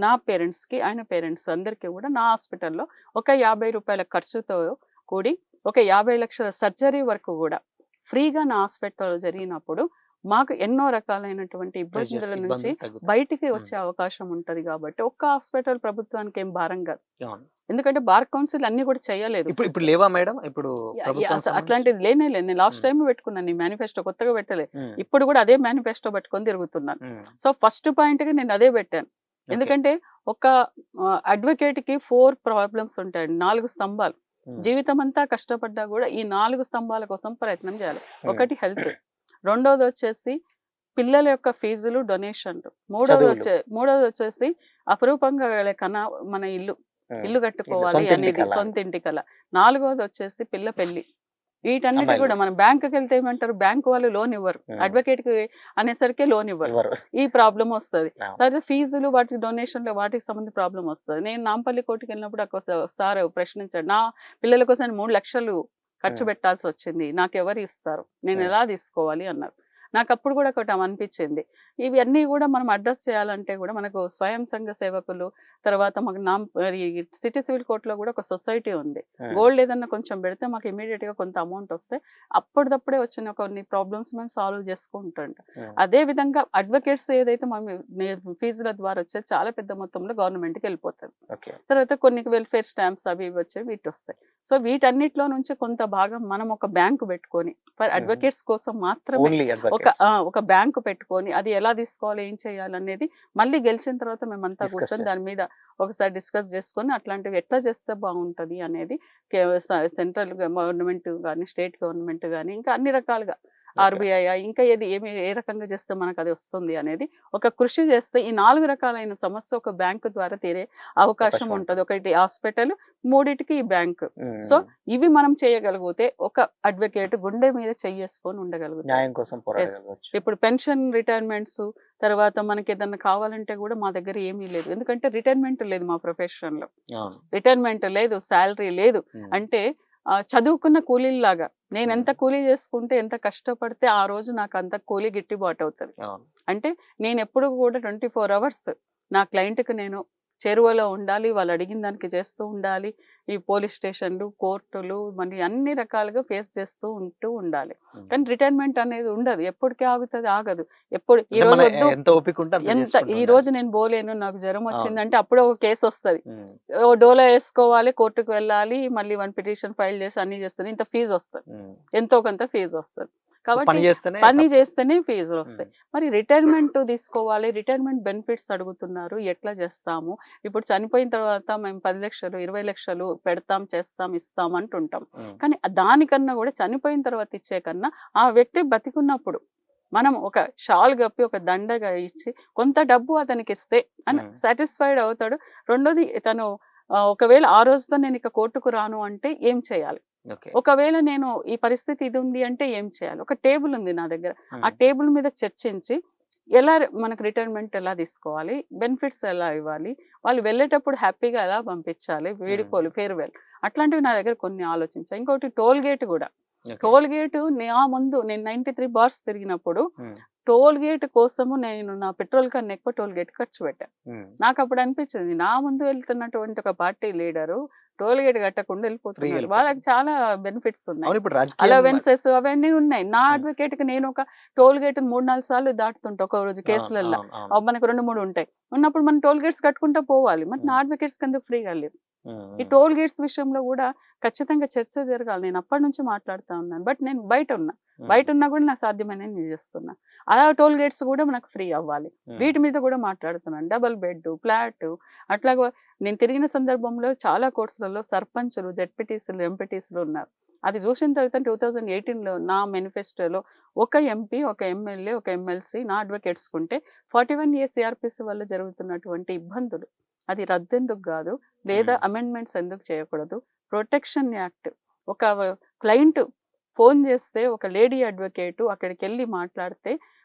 Speaker 1: నా పేరెంట్స్కి, ఆయన పేరెంట్స్ అందరికీ కూడా నా హాస్పిటల్లో ఒక 50 రూపాయల ఖర్చుతో కూడి ఒక 50 లక్షల సర్జరీ వరకు కూడా ఫ్రీగా నా హాస్పిటల్లో జరిగినప్పుడు మాకు ఎన్నో రకాలైనటువంటి ఇబ్బందుల నుంచి బయటికి వచ్చే అవకాశం ఉంటది. కాబట్టి ఒక్క హాస్పిటల్ ప్రభుత్వానికి ఏం భారం కాదు. ఎందుకంటే బార్ కౌన్సిల్ అన్ని కూడా చేయలేదు.
Speaker 2: ఇప్పుడు లేవా మేడం? ఇప్పుడు
Speaker 1: అట్లాంటిది లేనే లేదు. నేను లాస్ట్ టైం పెట్టుకున్నాను ఈ మేనిఫెస్టో, కొత్తగా పెట్టలే. ఇప్పుడు కూడా అదే మేనిఫెస్టో పెట్టుకొని తిరుగుతున్నాను. సో ఫస్ట్ పాయింట్ గా నేను అదే పెట్టాను. ఎందుకంటే ఒక అడ్వకేట్ కి 4 ప్రాబ్లమ్స్ ఉంటాయి, 4 స్తంభాలు. జీవితం అంతా కష్టపడ్డా కూడా ఈ 4 స్తంభాల కోసం ప్రయత్నం చేయాలి. ఒకటి హెల్త్, రెండోది వచ్చేసి పిల్లల యొక్క ఫీజులు, డొనేషన్లు, మూడోది వచ్చేసి అపురూపంగా కన్నా మన ఇల్లు కట్టుకోవాలి అనేది, సొంత ఇంటి కల. 4వది వచ్చేసి పిల్ల పెళ్లి. వీటన్నిటి కూడా మనం బ్యాంకుకి వెళ్తే ఏమంటారు, బ్యాంకు వాళ్ళు లోన్ ఇవ్వరు, అడ్వకేట్ కి అనేసరికి లోన్ ఇవ్వరు. ఈ ప్రాబ్లం వస్తుంది. తర్వాత ఫీజులు, వాటి డొనేషన్లు, వాటికి సంబంధించి ప్రాబ్లం వస్తుంది. నేను నాంపల్లి కోర్టుకి వెళ్ళినప్పుడు సార్ ప్రశ్నించాడు, నా పిల్లల కోసం 3 లక్షలు ఖర్చు పెట్టాల్సి వచ్చింది, నాకు ఎవరు ఇస్తారు, నేను ఎలా తీసుకోవాలి అన్నారు. నాకు అప్పుడు కూడా ఒకటి అనిపించింది, ఇవన్నీ కూడా మనం అడ్రస్ చేయాలంటే కూడా మనకు స్వయం సంఘ సేవకులు, తర్వాత మాకు సిటీ సివిల్ కోర్టులో కూడా ఒక సొసైటీ ఉంది. గోల్డ్ ఏదన్నా కొంచెం పెడితే మాకు ఇమీడియట్ గా కొంత అమౌంట్ వస్తే అప్పటిదప్పుడే వచ్చిన కొన్ని ప్రాబ్లమ్స్ మేము సాల్వ్ చేసుకుంటాం. అదే విధంగా అడ్వకేట్స్ ఏదైతే మనం ఫీజుల ద్వారా వచ్చేది చాలా పెద్ద మొత్తంలో గవర్నమెంట్కి వెళ్ళిపోతుంది. తర్వాత కొన్ని వెల్ఫేర్ స్టాంప్స్ అవి వచ్చేవి వీటి వస్తాయి. సో వీటన్నిటిలో నుంచి కొంత భాగం మనం ఒక బ్యాంకు పెట్టుకొని, ఫర్ అడ్వకేట్స్ కోసం మాత్రమే ఒక బ్యాంకు పెట్టుకొని అది ఎలా తీసుకోవాలి, ఏం చేయాలి అనేది మళ్ళీ గెలిచిన తర్వాత మేమంతా కూర్చొని దాని మీద ఒకసారి డిస్కస్ చేసుకొని అట్లాంటివి ఎట్లా చేస్తే బాగుంటుంది అనేది సెంట్రల్ గవర్నమెంట్ కానీ, స్టేట్ గవర్నమెంట్ కానీ, ఇంకా అన్ని రకాలుగా ఆర్బీఐ ఇంకా ఏ రకంగా చేస్తే మనకు అది వస్తుంది అనేది ఒక కృషి చేస్తే ఈ 4 రకాలైన సమస్య ఒక బ్యాంకు ద్వారా తీరే అవకాశం ఉంటుంది. ఒకటి హాస్పిటల్, మూడిటికి ఈ బ్యాంకు. సో ఇవి మనం చేయగలిగితే ఒక అడ్వకేట్ గుండె మీద చెయ్యేసుకొని ఉండగలుగుతాం.
Speaker 2: న్యాయం కోసం పోరాడగలవచ్చు.
Speaker 1: ఇప్పుడు పెన్షన్, రిటైర్మెంట్స్, తర్వాత మనకి ఏదన్నా కావాలంటే కూడా మా దగ్గర ఏమీ లేదు. ఎందుకంటే రిటైర్మెంట్ లేదు మా ప్రొఫెషన్ లో. రిటైర్మెంట్ లేదు, శాలరీ లేదు. అంటే చదువుకున్న కూలీలాగా నేను ఎంత కూలీ చేసుకుంటే, ఎంత కష్టపడితే ఆ రోజు నాకు అంత కూలీ గిట్టుబాటు అవుతుంది. అంటే నేను ఎప్పుడు కూడా 24 hours నా క్లయింట్కి నేను చేరువలో ఉండాలి, వాళ్ళు అడిగిన దానికి చేస్తూ ఉండాలి. ఈ పోలీస్ స్టేషన్లు, కోర్టులు, మరి అన్ని రకాలుగా ఫేస్ చేస్తూ ఉండాలి. కానీ రిటైర్మెంట్ అనేది ఉండదు, ఎప్పటికీ ఆగుతుంది, ఆగదు. ఎప్పుడు ఈ రోజు వద్దు, ఎంత ఈ రోజు నేను పోలేను, నాకు జ్వరం వచ్చిందంటే అప్పుడే ఒక కేసు వస్తుంది, డోలో వేసుకోవాలి, కోర్టుకు వెళ్ళాలి, మళ్ళీ 1 పిటిషన్ ఫైల్ చేసి అన్ని చేస్తుంది, ఇంత ఫీజు వస్తుంది, ఎంతో కొంత ఫీజు వస్తుంది. కాబట్టి పని చేస్తేనే ఫీజులు వస్తాయి. మరి రిటైర్మెంట్ తీసుకోవాలి, రిటైర్మెంట్ బెనిఫిట్స్ అడుగుతున్నారు, ఎట్లా చేస్తాము? ఇప్పుడు చనిపోయిన తర్వాత మేము 10 లక్షలు 20 లక్షలు పెడతాం, చేస్తాం, ఇస్తాం అంటుంటాం. కానీ దానికన్నా కూడా చనిపోయిన తర్వాత ఇచ్చే కన్నా ఆ వ్యక్తి బతికున్నప్పుడు మనం ఒక షాల్ గప్పి ఒక దండగా ఇచ్చి కొంత డబ్బు అతనికి ఇస్తే అని సాటిస్ఫైడ్ అవుతాడు. రెండోది తను ఒకవేళ ఆ రోజుతో నేను ఇక కోర్టుకు రాను అంటే ఏం చేయాలి? ఒకవేళ నేను ఈ పరిస్థితి ఇది ఉంది అంటే ఏం చేయాలి? ఒక టేబుల్ ఉంది నా దగ్గర, ఆ టేబుల్ మీద చర్చించి ఎలా మనకు రిటైర్మెంట్ ఎలా తీసుకోవాలి, బెనిఫిట్స్ ఎలా ఇవ్వాలి, వాళ్ళు వెళ్ళేటప్పుడు హ్యాపీగా ఎలా పంపించాలి, వీడుకోలు, ఫేర్వెల్, అట్లాంటివి నా దగ్గర కొన్ని ఆలోచించాలి. ఇంకోటి టోల్ గేట్ కూడా. టోల్ గేట్ నా ముందు నేను 93 bars తిరిగినప్పుడు టోల్ గేట్ కోసము నేను నా పెట్రోల్ కన్నా ఎక్కువ టోల్ గేట్ ఖర్చు పెట్టాను. నాకు అప్పుడు అనిపించింది, నా ముందు వెళ్తున్నటువంటి ఒక పార్టీ లీడరు టోల్ గేట్ కట్టకుండా వెళ్ళిపోతున్నారు, వాళ్ళకి చాలా బెనిఫిట్స్ ఉన్నాయి, అలవెన్సెస్ అవన్నీ ఉన్నాయి. నా అడ్వకేట్ కి నేను ఒక టోల్ గేట్ 3-4 సార్లు దాటుతుంటా ఒక రోజు కేసులలో, మనకు 2-3 ఉంటాయి. ఉన్నప్పుడు మనం టోల్ గేట్స్ కట్టుకుంటా పోవాలి, మరి నా అడ్వకేట్స్ కిందకు ఫ్రీగా లేదు. ఈ టోల్ గేట్స్ విషయంలో కూడా ఖచ్చితంగా చర్చ జరగాలి. నేను అప్పటి నుంచి మాట్లాడుతూ ఉన్నాను, బట్ నేను బయట ఉన్నా కూడా నాకు సాధ్యమైన నేను చేస్తున్నా. అలా టోల్ గేట్స్ కూడా మనకు ఫ్రీ అవ్వాలి, వీటి మీద కూడా మాట్లాడుతున్నాను. డబుల్ బెడ్, ఫ్లాట్, అట్లాగా నేను తిరిగిన సందర్భంలో చాలా కోర్సులలో సర్పంచులు, జెడ్పీటీసీలు, ఎంపీటీసీలు ఉన్నారు. అది చూసిన తర్వాత 2018లో నా మేనిఫెస్టోలో ఒక ఎంపీ, ఒక ఎమ్మెల్యే, ఒక ఎమ్మెల్సీ నా అడ్వకేట్స్ కుంటే 41A CRPC వల్ల జరుగుతున్నటువంటి ఇబ్బందులు అది రద్దెందుకు కాదు, లేదా అమెండ్మెంట్స్ ఎందుకు చేయకూడదు? ప్రొటెక్షన్ యాక్ట్, ఒక క్లయింట్ ఫోన్ చేస్తే ఒక లేడీ అడ్వకేట్ అక్కడికి వెళ్ళి మాట్లాడితే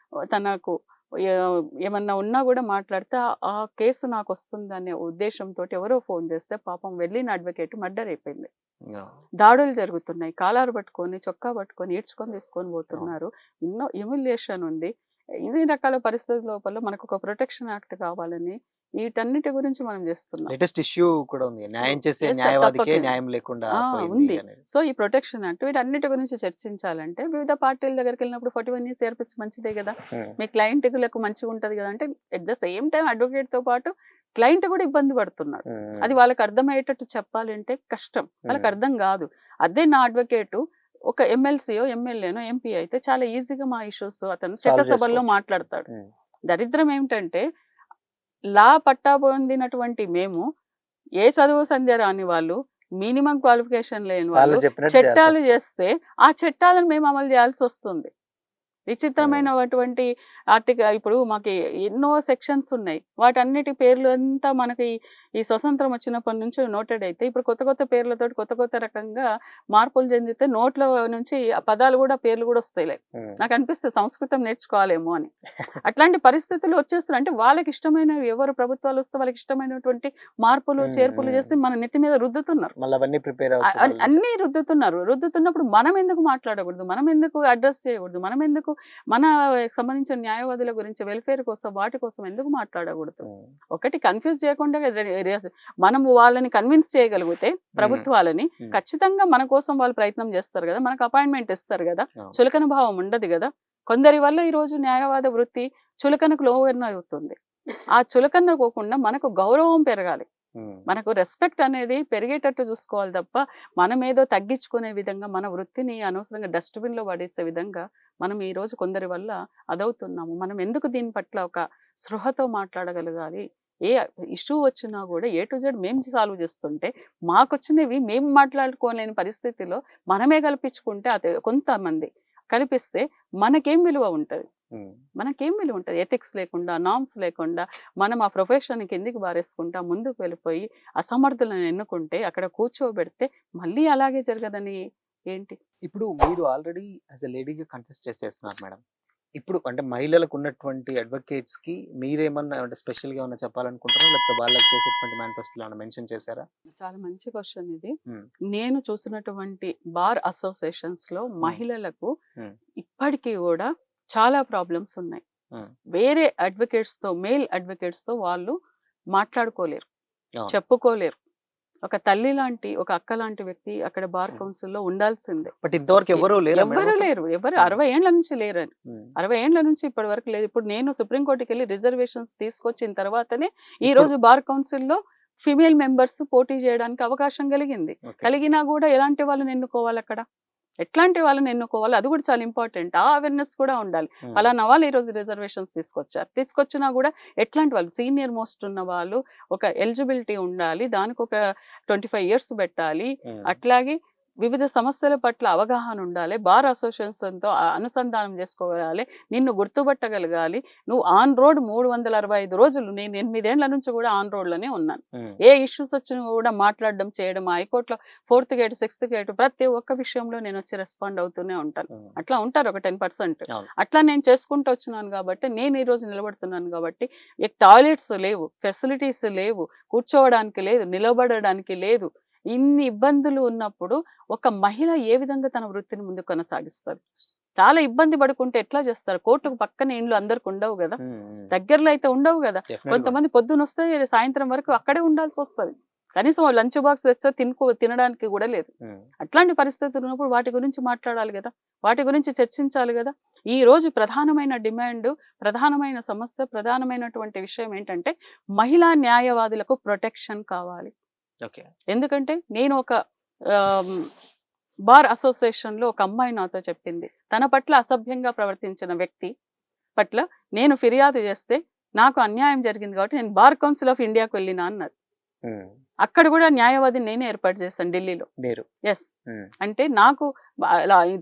Speaker 1: తనకు ఏమన్నా ఉన్నా కూడా మాట్లాడితే ఆ కేసు నాకు వస్తుంది అనే ఉద్దేశంతో ఎవరో ఫోన్ చేస్తే పాపం వెళ్ళిన అడ్వకేట్ మర్డర్ అయిపోయింది. దాడులు జరుగుతున్నాయి, కాలారు పట్టుకొని, చొక్కా పట్టుకొని, ఈడ్చుకొని తీసుకొని పోతున్నారు. ఎన్నో హ్యూమిలియేషన్ ఉంది. ఇన్ని రకాల పరిస్థితుల లోపల మనకు ఒక ప్రొటెక్షన్ యాక్ట్ కావాలని వీటన్నిటి గురించి మనం చేస్తున్నాం.
Speaker 2: లేటెస్ట్ ఇష్యూ కూడా ఉంది, న్యాయం చేసే న్యాయవాదికే న్యాయం లేకుండా
Speaker 1: ఉంది. సో ఈ ప్రొటెక్షన్ యాక్ట్ వీటన్నిటి గురించి చర్చించాలంటే వివిధ పార్టీల దగ్గరికి వెళ్ళినప్పుడు 41A CRPC మంచిదే కదా, మీ క్లయింట్లకు మంచిగా ఉంటది కదా అంటే, at the same time advocate తో పాటు క్లయింట్ కూడా ఇబ్బంది పడుతున్నాడు. అది వాళ్ళకి అర్థమయ్యేటట్టు చెప్పాలంటే కష్టం, వాళ్ళకి అర్థం కాదు. అదే నా అడ్వకేట్ ఒక ఎమ్మెల్సీయో, ఎమ్మెల్యేనో, ఎంపీ అయితే చాలా ఈజీగా మా ఇష్యూస్ అతను చట్టసభల్లో మాట్లాడతాడు. దరిద్రం ఏమిటంటే లా పట్టా పొందినటువంటి మేము, ఏ చదువు సంధ్య రాని వాళ్ళు, మినిమం క్వాలిఫికేషన్ లేని వాళ్ళు చట్టాలు చేస్తే ఆ చట్టాలను మేము అమలు చేయాల్సి వస్తుంది. విచిత్రమైనటువంటి ఆర్టికల్. ఇప్పుడు మాకు ఎన్నో సెక్షన్స్ ఉన్నాయి, వాటన్నిటి పేర్లు అంతా మనకి ఈ స్వతంత్రం వచ్చినప్పటి నుంచి నోటెడ్ అయితే, ఇప్పుడు కొత్త కొత్త పేర్లతో కొత్త కొత్త రకంగా మార్పులు చెందితే నోట్ల నుంచి పదాలు కూడా పేర్లు కూడా వస్తాయి. నాకు అనిపిస్తుంది సంస్కృతం నేర్చుకోవాలేమో అని. అట్లాంటి పరిస్థితులు వచ్చేస్తున్నాయి. అంటే వాళ్ళకి ఇష్టమైనవి ఎవరు ప్రభుత్వాలు వస్తే వాళ్ళకి ఇష్టమైనటువంటి మార్పులు చేర్పులు చేసి మన నెత్తి మీద రుద్దుతున్నారు, అన్ని రుద్దుతున్నప్పుడు మనం ఎందుకు మాట్లాడకూడదు, మనం ఎందుకు అడ్రస్ చేయకూడదు, మనం ఎందుకు మన సంబంధించిన న్యాయవాదుల గురించి వెల్ఫేర్ కోసం వాటి కోసం ఎందుకు మాట్లాడకూడదు? ఒకటి కన్ఫ్యూజ్ చేయకుండా మనము వాళ్ళని కన్విన్స్ చేయగలిగితే ప్రభుత్వాలని, ఖచ్చితంగా మన కోసం వాళ్ళు ప్రయత్నం చేస్తారు కదా, మనకు అపాయింట్మెంట్ ఇస్తారు కదా, చులకన భావం ఉండదు కదా. కొందరి వల్ల ఈ రోజు న్యాయవాద వృత్తి చులకనకు లోన అవుతుంది. ఆ చులకన పోకుండా మనకు గౌరవం పెరగాలి, మనకు రెస్పెక్ట్ అనేది పెరిగేటట్టు చూసుకోవాలి తప్ప మనం ఏదో తగ్గించుకునే విధంగా మన వృత్తిని అనవసరంగా డస్ట్బిన్ లో పడేసే విధంగా మనం ఈ రోజు కొందరి వల్ల అదవుతున్నాము. మనం ఎందుకు దీని పట్ల ఒక స్పృహతో మాట్లాడగలగాలి? ఏ ఇష్యూ వచ్చినా కూడా A to Z మేము సాల్వ్ చేస్తుంటే మాకు వచ్చినవి మేము మాట్లాడుకోలేని పరిస్థితిలో మనమే కల్పించుకుంటే అది కొంతమంది కల్పిస్తే మనకేం విలువ ఉంటుంది? మనకేం విలువ ఉంటుంది? ఎథిక్స్ లేకుండా, నామ్స్ లేకుండా మనం ఆ ప్రొఫెషన్ కిందికి బారేసుకుంటా ముందుకు వెళ్ళిపోయి అసమర్థులను ఎన్నుకుంటే అక్కడ కూర్చోబెడితే మళ్ళీ అలాగే జరగదని ఏంటి?
Speaker 2: ఇప్పుడు మీరు ఆల్రెడీ యాజ్ ఎ లేడీగా కంటెస్ట్ చేసేస్తున్నారు మేడం. ఇప్పుడు అంటే మహిళలకు ఉన్నటువంటి అడ్వకేట్స్ కి మీరేమన్నా అంటే స్పెషల్ గా ఏమన్నా చెప్పాలనుకుంటారా, లేకపోతే వాళ్ళకి చేసేటువంటి మేనిఫెస్టోలో ఏమన్నా మెన్షన్ చేశారా?
Speaker 1: చాలా మంచి క్వశ్చన్ ఇది.
Speaker 2: Hmm.
Speaker 1: నేను చూసినటువంటి బార్ అసోసియేషన్స్ లో మహిళలకు
Speaker 2: Hmm.
Speaker 1: ఇప్పటికీ కూడా చాలా ప్రాబ్లమ్స్ ఉన్నాయి.
Speaker 2: Hmm.
Speaker 1: వేరే అడ్వకేట్స్ తో, మేల్ అడ్వకేట్స్ తో వాళ్ళు మాట్లాడుకోలేరు,
Speaker 2: అవును.
Speaker 1: చెప్పుకోలేరు. ఒక తల్లి లాంటి, ఒక అక్క లాంటి వ్యక్తి అక్కడ బార్ కౌన్సిల్ లో ఉండాల్సిందే.
Speaker 2: బట్ ఇంతవరకు ఎవరు లేరా మేడం
Speaker 1: ఎవరు
Speaker 2: అసలు?
Speaker 1: లేరు, ఎవరు
Speaker 2: Hmm.
Speaker 1: 60 ఏళ్ల నుంచి లేరు.
Speaker 2: Hmm.
Speaker 1: 60 ఏళ్ల నుంచి ఇప్పటి వరకు లేదు. ఇప్పుడు నేను సుప్రీంకోర్టుకి వెళ్ళి రిజర్వేషన్స్ తీసుకొచ్చిన తర్వాతనే ఈ
Speaker 2: ఇప్పుడు-
Speaker 1: రోజు బార్ కౌన్సిల్ లో ఫిమేల్ మెంబర్స్ పోటీ చేయడానికి అవకాశం కలిగింది.
Speaker 2: Okay.
Speaker 1: కలిగినా కూడా ఎలాంటి వాళ్ళని ఎన్నుకోవాలి, అక్కడ ఎట్లాంటి వాళ్ళని ఎన్నుకోవాలి, అది కూడా చాలా ఇంపార్టెంట్. ఆ అవేర్నెస్ కూడా ఉండాలి.
Speaker 2: Hmm.
Speaker 1: ఫలానా వాళ్ళు ఈ రోజు రిజర్వేషన్స్ తీసుకొచ్చినా కూడా ఎట్లాంటి వాళ్ళు, సీనియర్ మోస్ట్ ఉన్న వాళ్ళు, ఒక ఎలిజిబిలిటీ ఉండాలి, దానికి ఒక 25 years పెట్టాలి.
Speaker 2: Hmm.
Speaker 1: అట్లాగే వివిధ సమస్యల పట్ల అవగాహన ఉండాలి. బార్ అసోసియేషన్తో అనుసంధానం చేసుకోవాలి, నిన్ను గుర్తుపట్టగలగాలి. నువ్వు ఆన్ రోడ్ 365 రోజులు, నేను 8 ఏళ్ల నుంచి కూడా ఆన్ రోడ్లోనే ఉన్నాను.
Speaker 2: Hmm.
Speaker 1: ఏ ఇష్యూస్ వచ్చినా కూడా మాట్లాడడం, చేయడం, హైకోర్టులో 4th గేట్ 6th గేట్ ప్రతి ఒక్క విషయంలో నేను వచ్చి రెస్పాండ్ అవుతూనే ఉంటాను.
Speaker 2: Hmm.
Speaker 1: అట్లా ఉంటారు ఒక 10%.
Speaker 2: అవును.
Speaker 1: అట్లా నేను చేసుకుంటూ వచ్చినాను కాబట్టి నేను ఈ రోజు నిలబడుతున్నాను. కాబట్టి టాయిలెట్స్ లేవు, ఫెసిలిటీస్ లేవు, కూర్చోవడానికి లేదు, నిలబడడానికి లేదు. ఇన్ని ఇబ్బందులు ఉన్నప్పుడు ఒక మహిళ ఏ విధంగా తన వృత్తిని ముందు కొనసాగిస్తారు? చాలా ఇబ్బంది పడుకుంటే ఎట్లా చేస్తారు? కోర్టుకు పక్కన ఇండ్లు అందరికి ఉండవు కదా,
Speaker 2: Hmm.
Speaker 1: దగ్గరలో అయితే ఉండవు కదా.
Speaker 2: Definitely.
Speaker 1: కొంతమంది పొద్దున వస్తే సాయంత్రం వరకు అక్కడే ఉండాల్సి వస్తుంది. కనీసం లంచ్ బాక్స్ తెచ్చో తినడానికి కూడా లేదు.
Speaker 2: Hmm.
Speaker 1: అట్లాంటి పరిస్థితులు ఉన్నప్పుడు వాటి గురించి మాట్లాడాలి కదా, వాటి గురించి చర్చించాలి కదా. ఈ రోజు ప్రధానమైన డిమాండ్, ప్రధానమైన సమస్య, ప్రధానమైనటువంటి విషయం ఏంటంటే మహిళా న్యాయవాదులకు ప్రొటెక్షన్ కావాలి.
Speaker 2: Okay.
Speaker 1: ఎందుకంటే నేను ఒక బార్ అసోసియేషన్ లో ఒక అమ్మాయి నాతో చెప్పింది, తన పట్ల అసభ్యంగా ప్రవర్తించిన వ్యక్తి పట్ల నేను ఫిర్యాదు చేస్తే నాకు అన్యాయం జరిగింది కాబట్టి నేను బార్ కౌన్సిల్ ఆఫ్ ఇండియాకు వెళ్ళినా అన్నది.
Speaker 2: Hmm.
Speaker 1: అక్కడ కూడా న్యాయవాదిని నేనే ఏర్పాటు చేశాను ఢిల్లీలో.
Speaker 2: మీరు
Speaker 1: ఎస్,
Speaker 2: Hmm.
Speaker 1: అంటే నాకు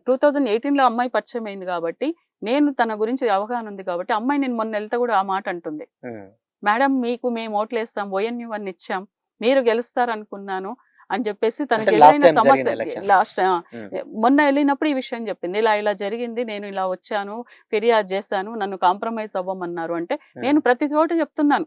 Speaker 1: 2018లో అమ్మాయి పరిచయం అయింది కాబట్టి నేను తన గురించి అవగాహన ఉంది కాబట్టి అమ్మాయి నేను మొన్న వెళ్తే కూడా ఆ మాట అంటుంది,
Speaker 2: Hmm.
Speaker 1: మేడం మీకు మేము ఓట్లేస్తాం, ONU 1 ఇచ్చాం, మీరు గెలుస్తారనుకున్నాను అని చెప్పేసి తనకి
Speaker 2: అంటే last
Speaker 1: ఎదురైన
Speaker 2: time జరిగిన
Speaker 1: సమస్య
Speaker 2: elections.
Speaker 1: Last
Speaker 2: Hmm.
Speaker 1: మొన్న వెళ్ళినప్పుడు ఈ విషయం చెప్పింది. ఇలా జరిగింది, నేను ఇలా వచ్చాను, ఫిర్యాదు చేశాను, నన్ను కాంప్రమైజ్ అవ్వమన్నారు. అంటే
Speaker 2: Hmm.
Speaker 1: నేను ప్రతి చోట చెప్తున్నాను,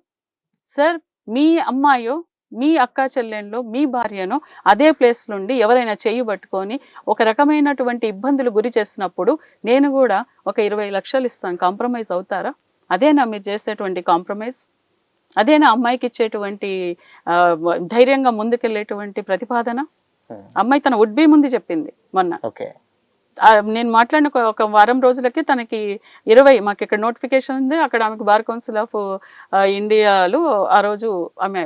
Speaker 1: సార్ మీ అమ్మాయో, మీ అక్క చెల్లెంలో, మీ భార్యనో అదే ప్లేస్ నుండి ఎవరైనా చెయ్యి పట్టుకొని ఒక రకమైనటువంటి ఇబ్బందులు గురి చేసినప్పుడు నేను కూడా ఒక 20 లక్షలు ఇస్తాను, కాంప్రమైజ్ అవుతారా? అదేనా మీరు చేసేటువంటి కాంప్రమైజ్? అదేనా అమ్మాయికి ఇచ్చేటువంటి ధైర్యంగా ముందుకెళ్ళేటువంటి ప్రతిపాదన?
Speaker 2: Hmm.
Speaker 1: అమ్మాయి తన వుడ్ బి ముందు చెప్పింది మొన్న.
Speaker 2: Okay.
Speaker 1: నేను మాట్లాడిన ఒక వారం రోజులకి తనకి 20, మాకు ఇక్కడ నోటిఫికేషన్ ఉంది, అక్కడ ఆమెకు బార్ కౌన్సిల్ ఆఫ్ ఇండియాలో ఆ రోజు ఆమె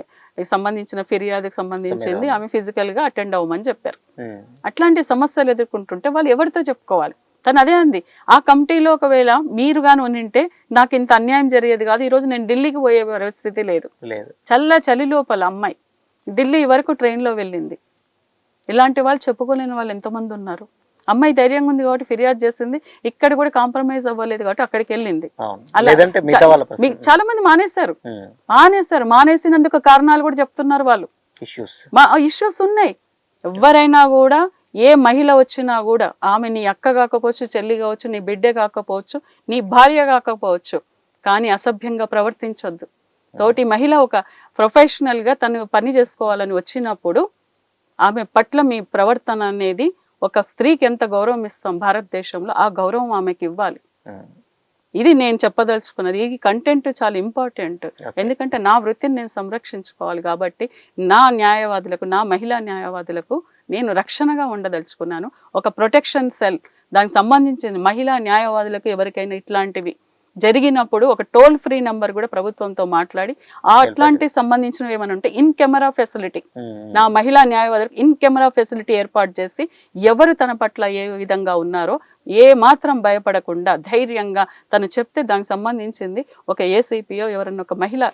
Speaker 1: సంబంధించిన ఫిర్యాదుకు సంబంధించింది, ఆమె ఫిజికల్ గా అటెండ్ అవ్వమని చెప్పారు.
Speaker 2: Hmm.
Speaker 1: అట్లాంటి సమస్యలు ఎదుర్కొంటుంటే వాళ్ళు ఎవరితో చెప్పుకోవాలి? తను అదే అంది, ఆ కమిటీలో ఒకవేళ మీరు గాని ఉంటే నాకు ఇంత అన్యాయం జరిగేది కాదు, ఈ రోజు నేను ఢిల్లీకి పోయే పరిస్థితి లేదు.
Speaker 2: లేదు.
Speaker 1: చలి లోపల అమ్మాయి ఢిల్లీ వరకు ట్రైన్లో వెళ్ళింది. ఇలాంటి వాళ్ళు చెప్పుకోలేని వాళ్ళు ఎంతమంది ఉన్నారు? అమ్మాయి ధైర్యంగా ఉంది కాబట్టి ఫిర్యాదు చేసింది, ఇక్కడ కూడా కాంప్రమైజ్ అవ్వలేదు కాబట్టి అక్కడికి వెళ్ళింది.
Speaker 2: అవును.
Speaker 1: అలా
Speaker 2: లేదంటే మిగతా వాళ్ళ పరిస్థితి.
Speaker 1: చాలా మంది మానేశారు.
Speaker 2: Hmm.
Speaker 1: మానేసినందుకు కారణాలు కూడా చెప్తున్నారు వాళ్ళు.
Speaker 2: Issues.
Speaker 1: ఇష్యూస్ ఉన్నాయి. ఎవరైనా కూడా, ఏ మహిళ వచ్చినా కూడా, ఆమె నీ అక్క కాకపోవచ్చు, చెల్లి కావచ్చు, నీ బిడ్డ కాకపోవచ్చు, నీ భార్య కాకపోవచ్చు, కానీ అసభ్యంగా ప్రవర్తించొద్దు. తోటి మహిళ ఒక ప్రొఫెషనల్ గా తను పని చేసుకోవాలని వచ్చినప్పుడు ఆమె పట్ల మీ ప్రవర్తన అనేది, ఒక స్త్రీకి ఎంత గౌరవం ఇస్తాం భారతదేశంలో, ఆ గౌరవం ఆమెకి ఇవ్వాలి.
Speaker 2: Hmm.
Speaker 1: ఇది నేను చెప్పదలుచుకున్నది. ఈ కంటెంట్ చాలా ఇంపార్టెంట్.
Speaker 2: Okay.
Speaker 1: ఎందుకంటే నా వృత్తిని నేను సంరక్షించుకోవాలి కాబట్టి నా న్యాయవాదులకు, నా మహిళా న్యాయవాదులకు నేను రక్షణగా ఉండదలుచుకున్నాను. ఒక ప్రొటెక్షన్ సెల్, దానికి సంబంధించిన మహిళా న్యాయవాదులకు ఎవరికైనా ఇట్లాంటివి జరిగినప్పుడు ఒక టోల్ ఫ్రీ నంబర్ కూడా ప్రభుత్వంతో మాట్లాడి అట్లాంటి సంబంధించినవి ఏమైనా ఉంటే ఇన్ కెమెరా ఫెసిలిటీ, నా మహిళా న్యాయవాదులకు ఇన్ కెమెరా ఫెసిలిటీ ఏర్పాటు చేసి ఎవరు తన పట్ల ఏ విధంగా ఉన్నారో ఏ మాత్రం భయపడకుండా ధైర్యంగా తను చెప్తే దానికి సంబంధించింది ఒక ఏసీపీఓ ఎవరన్నా ఒక మహిళ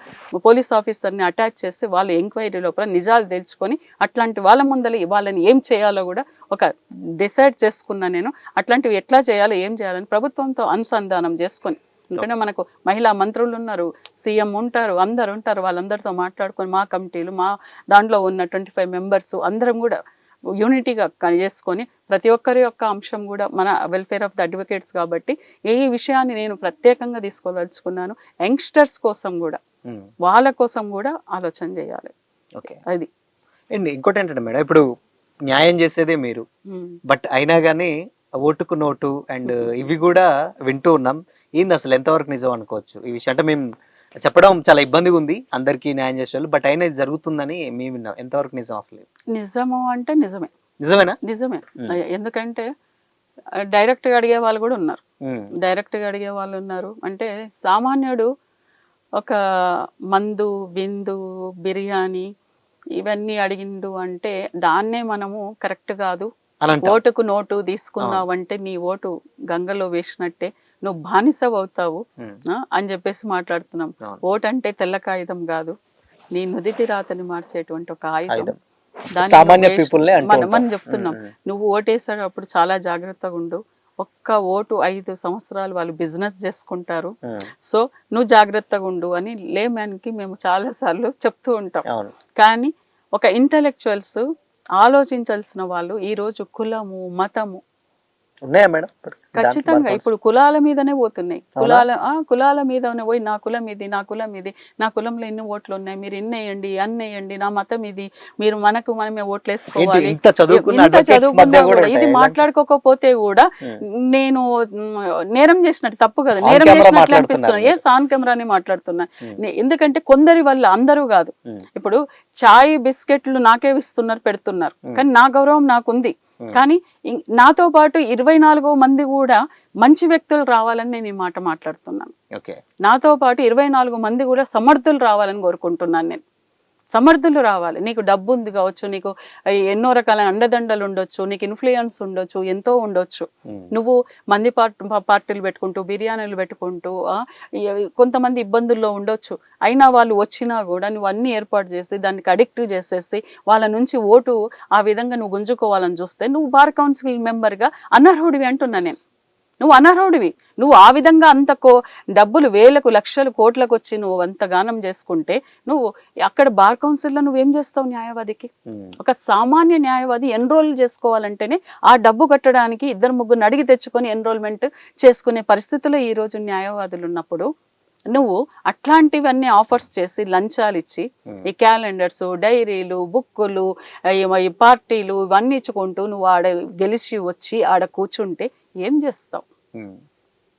Speaker 1: పోలీస్ ఆఫీసర్ని అటాచ్ చేసి వాళ్ళు ఎంక్వైరీ లోపల నిజాలు తెలుసుకొని అట్లాంటి వాళ్ళ ముందర వాళ్ళని ఏం చేయాలో కూడా ఒక డిసైడ్ చేసుకున్నా నేను. అట్లాంటివి ఎట్లా చేయాలో ఏం చేయాలని ప్రభుత్వంతో అనుసంధానం చేసుకొని, ఎందుకంటే మనకు మహిళా మంత్రులు ఉన్నారు, సీఎం ఉంటారు, అందరు ఉంటారు, వాళ్ళందరితో మాట్లాడుకొని మా కమిటీలు మా దాంట్లో ఉన్న 25 మెంబర్స్ అందరం కూడా యూనిటీగా చేసుకొని ప్రతి ఒక్కరి యొక్క అంశం కూడా మన వెల్ఫేర్ ఆఫ్ ద అడ్వకేట్స్ కాబట్టి ఈ విషయాన్ని నేను ప్రత్యేకంగా తీసుకోదలుచుకున్నాను. యంగ్స్టర్స్ కోసం కూడా వాళ్ళ కోసం కూడా ఆలోచన చేయాలి.
Speaker 2: ఓకే,
Speaker 1: అది
Speaker 2: అండ్ ఇంకోటి ఏంటంటే మేడం, ఇప్పుడు న్యాయం చేసేదే మీరు, బట్ అయినా కానీ ఓటుకు నోటు అండ్ ఇవి కూడా వింటూ ఉన్నాం. ఏంది అసలు ఎంతవరకు నిజం అనుకోవచ్చు ఈ విషయం? అంటే మేము చెప్పడం చాలా ఇబ్బందిగా ఉంది అందరికీ న్యాయం చేసేవాళ్ళు, బట్ అయినా ఇది జరుగుతుందని మేము విన్నాం. ఎంతవరకు నిజం అసలు?
Speaker 1: నిజము అంటే నిజమే.
Speaker 2: నిజమేనా?
Speaker 1: నిజమే. ఎందుకంటే డైరెక్ట్ గా అడిగే వాళ్ళు కూడా ఉన్నారు. డైరెక్ట్ గా అడిగే వాళ్ళు ఉన్నారు. అంటే సామాన్యుడు ఒక మందు, బిందు, బిర్యానీ ఇవన్నీ అడిగిండు అంటే దాన్నే మనము కరెక్ట్ కాదు, ఓటుకు నోటు తీసుకున్నావంటే నీ ఓటు గంగలో వేసినట్టే, నువ్వు బానిసవు అవుతావు అని చెప్పేసి మాట్లాడుతున్నాం. ఓటు అంటే తెల్ల కాగితం కాదు, నీ నుదిటి రాతని మార్చేటువంటి ఒక ఆయుధం. మనం చెప్తున్నాం నువ్వు ఓటేసేటప్పుడు చాలా జాగ్రత్తగా ఉండు. ఒక్క ఓటు 5 సంవత్సరాలు వాళ్ళు బిజినెస్ చేసుకుంటారు, సో నువ్వు జాగ్రత్తగా ఉండు అని లేమ్యాన్ కి మేము చాలా సార్లు చెప్తూ ఉంటాం. కానీ ఒక ఇంటెలెక్చువల్స్ ఆలోచించాల్సిన వాళ్ళు ఈ రోజు కులము, మతము
Speaker 2: ఉన్నాయా మేడం?
Speaker 1: ఖచ్చితంగా ఇప్పుడు కులాల మీదనే పోతున్నాయి. కులాల మీదనే పోయి నా కులం ఇది, నా కులం ఇది, నా కులంలో ఎన్ని ఓట్లు ఉన్నాయి, మీరు ఇన్ని వేయండి, అన్ని వేయండి, నా మతం ఇది, మీరు మనమే ఓట్లు వేసుకోవాలి. ఇంత చదువుకున్నా కూడా ఇది మాట్లాడుకోకపోతే కూడా నేను నేరం చేసినట్టు, తప్పు కదా, నేరం చేసినట్లు అనిపిస్తున్నాను. ఏ ఆన్ కెమెరాని మాట్లాడుతున్నా. ఎందుకంటే కొందరి వల్ల అందరూ కాదు. ఇప్పుడు చాయ్ బిస్కెట్లు నాకే ఇస్తున్నారు, పెడుతున్నారు, కానీ నా గౌరవం నాకుంది. కానీ నాతో పాటు 24 మంది కూడా మంచి వ్యక్తులు రావాలని నేను ఈ మాట మాట్లాడుతున్నాను. నాతో పాటు 24 మంది కూడా సమర్థులు రావాలని కోరుకుంటున్నాను. నేను సమర్థులు రావాలి. నీకు డబ్బు ఉంది కావచ్చు, నీకు ఎన్నో రకాల అండదండలు ఉండొచ్చు, నీకు ఇన్ఫ్లుయెన్స్ ఉండొచ్చు, ఎంతో ఉండొచ్చు. నువ్వు మంది పార్టీలు పెట్టుకుంటూ, బిర్యానీలు పెట్టుకుంటూ కొంతమంది ఇబ్బందుల్లో ఉండొచ్చు. అయినా వాళ్ళు వచ్చినా కూడా నువ్వు అన్ని ఏర్పాటు చేసి దానికి అడిక్టివ్ చేసేసి వాళ్ళ నుంచి ఓటు ఆ విధంగా నువ్వు గుంజుకోవాలని చూస్తే నువ్వు బార్ కౌన్సిల్ మెంబర్గా అనర్హుడివి అంటున్నా నేను. నువ్వు అనర్హుడివి. నువ్వు ఆ విధంగా అంత డబ్బులు వేలకు లక్షలు కోట్లకు వచ్చి నువ్వు అంత గానం చేసుకుంటే నువ్వు అక్కడ బార్ కౌన్సిల్లో నువ్వేం చేస్తావు? న్యాయవాదికి, ఒక సామాన్య న్యాయవాది ఎన్రోల్ చేసుకోవాలంటేనే ఆ డబ్బు కట్టడానికి 2-3 అడిగి తెచ్చుకొని ఎన్రోల్మెంట్ చేసుకునే పరిస్థితిలో ఈ రోజు న్యాయవాదులు ఉన్నప్పుడు నువ్వు అట్లాంటివన్నీ ఆఫర్స్ చేసి లంచాలు ఇచ్చి ఈ క్యాలెండర్స్, డైరీలు, బుక్కులు, ఈ పార్టీలు ఇవన్నీ ఇచ్చుకుంటూ నువ్వు ఆడ గెలిచి వచ్చి ఆడ కూర్చుంటే ఏం చేస్తావు?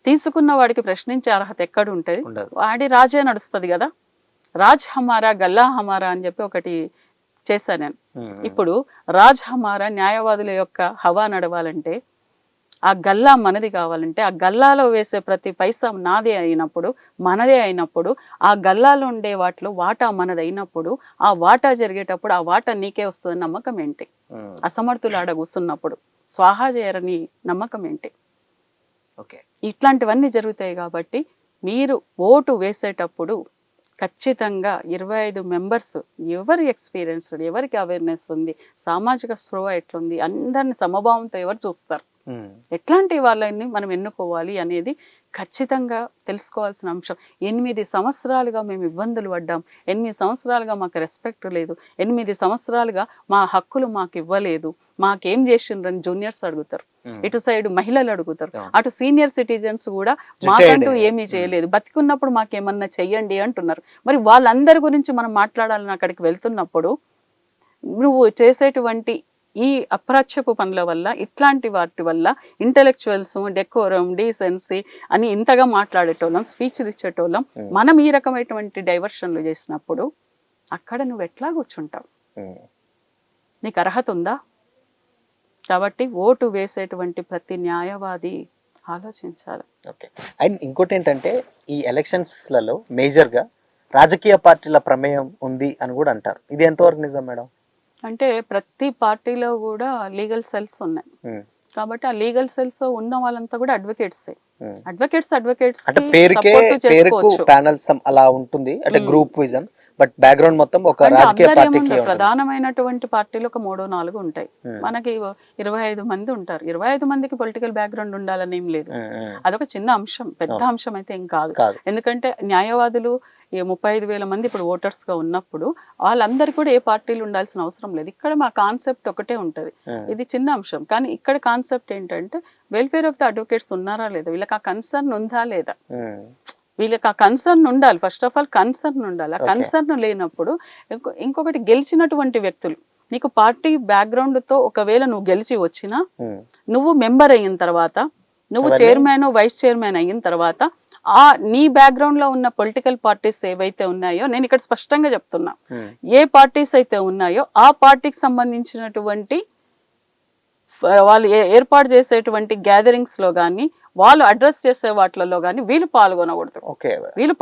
Speaker 1: తీసుకున్న వాడికి ప్రశ్నించే అర్హత ఎక్కడ ఉంటుంది? వాడి రాజే నడుస్తుంది కదా. రాజ్ హమారా గల్లా హమారా అని చెప్పి ఒకటి చేశాను నేను. ఇప్పుడు రాజ్ హమారా న్యాయవాదుల యొక్క హవా నడవాలంటే, ఆ గల్లా మనది కావాలంటే, ఆ గల్లాలో వేసే ప్రతి పైసా నాదే అయినప్పుడు, మనదే అయినప్పుడు, ఆ గల్లాలో ఉండే వాటిలో వాటా మనది అయినప్పుడు, ఆ వాటా జరిగేటప్పుడు ఆ వాటా నీకే వస్తుంది నమ్మకం ఏంటి? అసమర్థులు ఆడ కూర్చున్నప్పుడు స్వాహా చేయరని నమ్మకం ఏంటి? ఇట్లాంటివన్నీ జరుగుతాయి. కాబట్టి మీరు ఓటు వేసేటప్పుడు ఖచ్చితంగా 25 మెంబర్స్, ఎవరి ఎక్స్పీరియన్స్డ్, ఎవరికి అవేర్నెస్ ఉంది, సామాజిక స్పృహ ఎట్లుంది, అందరిని సమభావంతో ఎవరు చూస్తారు, ఎట్లాంటి వాళ్ళని మనం ఎన్నుకోవాలి అనేది ఖచ్చితంగా తెలుసుకోవాల్సిన అంశం. 8 సంవత్సరాలుగా మేము ఇబ్బందులు పడ్డాం, 8 సంవత్సరాలుగా మాకు రెస్పెక్ట్ లేదు, 8 సంవత్సరాలుగా మా హక్కులు మాకు ఇవ్వలేదు, మాకేం చేసిండ్రని జూనియర్స్ అడుగుతారు, ఇటు సైడ్ మహిళలు అడుగుతారు, అటు సీనియర్ సిటిజన్స్ కూడా మాకంటూ ఏమీ చేయలేదు, బతికున్నప్పుడు మాకేమన్నా చెయ్యండి అంటున్నారు. మరి వాళ్ళందరి గురించి మనం మాట్లాడాలని అక్కడికి వెళ్తున్నప్పుడు నువ్వు చేసేటువంటి ఈ అప్రాచ్యపు పనుల వల్ల, ఇట్లాంటి వాటి వల్ల ఇంటెలెక్చువల్స్, డెకోరం, డీసెన్సీ అని ఇంతగా మాట్లాడేటోళ్ళం, స్పీచ్ ఇచ్చేటోళ్ళం, మనం ఈ రకమైనటువంటి డైవర్షన్లు చేసినప్పుడు అక్కడ నువ్వు ఎట్లా కూర్చుంటావు? నీకు అర్హత ఉందా? కాబట్టి ఓటు వేసేటువంటి ప్రతి న్యాయవాది ఆలోచించాలి.
Speaker 2: ఓకే. అండ్ ఇంకోటి ఏంటంటే ఈ ఎలక్షన్స్లలో మేజర్గా రాజకీయ పార్టీల ప్రమేయం ఉంది అని కూడా అంటారు. ఇది ఎంతవరకు నిజం మేడం?
Speaker 1: అంటే ప్రతి పార్టీలో కూడా లీగల్ సెల్స్ ఉన్నాయి. కాబట్టి ఆ లీగల్ సెల్స్ ఉన్న వాళ్ళంతా కూడా అడ్వకేట్సే. అడ్వకేట్స్
Speaker 2: అంటే పేరుకు ప్యానల్స్ అలా ఉంటుంది, అంటే గ్రూప్ విజన్, బట్ బ్యాక్గ్రౌండ్ మొత్తం ఒక రాజకీయ పార్టీకి.
Speaker 1: ప్రధానమైనటువంటి పార్టీలు ఒక 3-4 ఉంటాయి. మనకి 25 మంది ఉంటారు. 25 మందికి పొలిటికల్ బ్యాక్గ్రౌండ్ ఉండాలని ఏం లేదు. అదొక చిన్న అంశం, పెద్ద అంశం అయితే ఏం కాదు. ఎందుకంటే న్యాయవాదులు 35,000 మంది ఇప్పుడు ఓటర్స్ గా ఉన్నప్పుడు వాళ్ళందరూ కూడా ఏ పార్టీలు ఉండాల్సిన అవసరం లేదు. ఇక్కడ మా కాన్సెప్ట్ ఒకటే ఉంటది. ఇది చిన్న అంశం, కానీ ఇక్కడ కాన్సెప్ట్ ఏంటంటే వెల్ఫేర్ ఆఫ్ ద అడ్వకేట్స్ ఉన్నారా లేదా, వీళ్ళకి ఆ కన్సర్న్ ఉందా లేదా, వీళ్ళకి ఆ కన్సర్న్ ఉండాలి. ఫస్ట్ ఆఫ్ ఆల్ కన్సర్న్ ఉండాలి. ఆ కన్సర్న్ లేనప్పుడు ఇంకొకటి గెలిచినటువంటి వ్యక్తులు, నీకు పార్టీ బ్యాక్గ్రౌండ్ తో ఒకవేళ నువ్వు గెలిచి వచ్చినా నువ్వు మెంబర్ అయిన తర్వాత, నువ్వు చైర్మన్ వైస్ చైర్మన్ అయిన తర్వాత ఆ నీ బ్యాక్గ్రౌండ్ లో ఉన్న పొలిటికల్ పార్టీస్ ఏవైతే ఉన్నాయో, నేను ఇక్కడ స్పష్టంగా చెప్తున్నా, ఏ పార్టీస్ అయితే ఉన్నాయో ఆ పార్టీకి సంబంధించినటువంటి వాళ్ళు ఏర్పాటు చేసేటువంటి గ్యాదరింగ్స్ లో గానీ, వాళ్ళు అడ్రస్ చేసే వాటిలలో గానీ వీళ్ళు పాల్గొనకూడదు. వీళ్ళు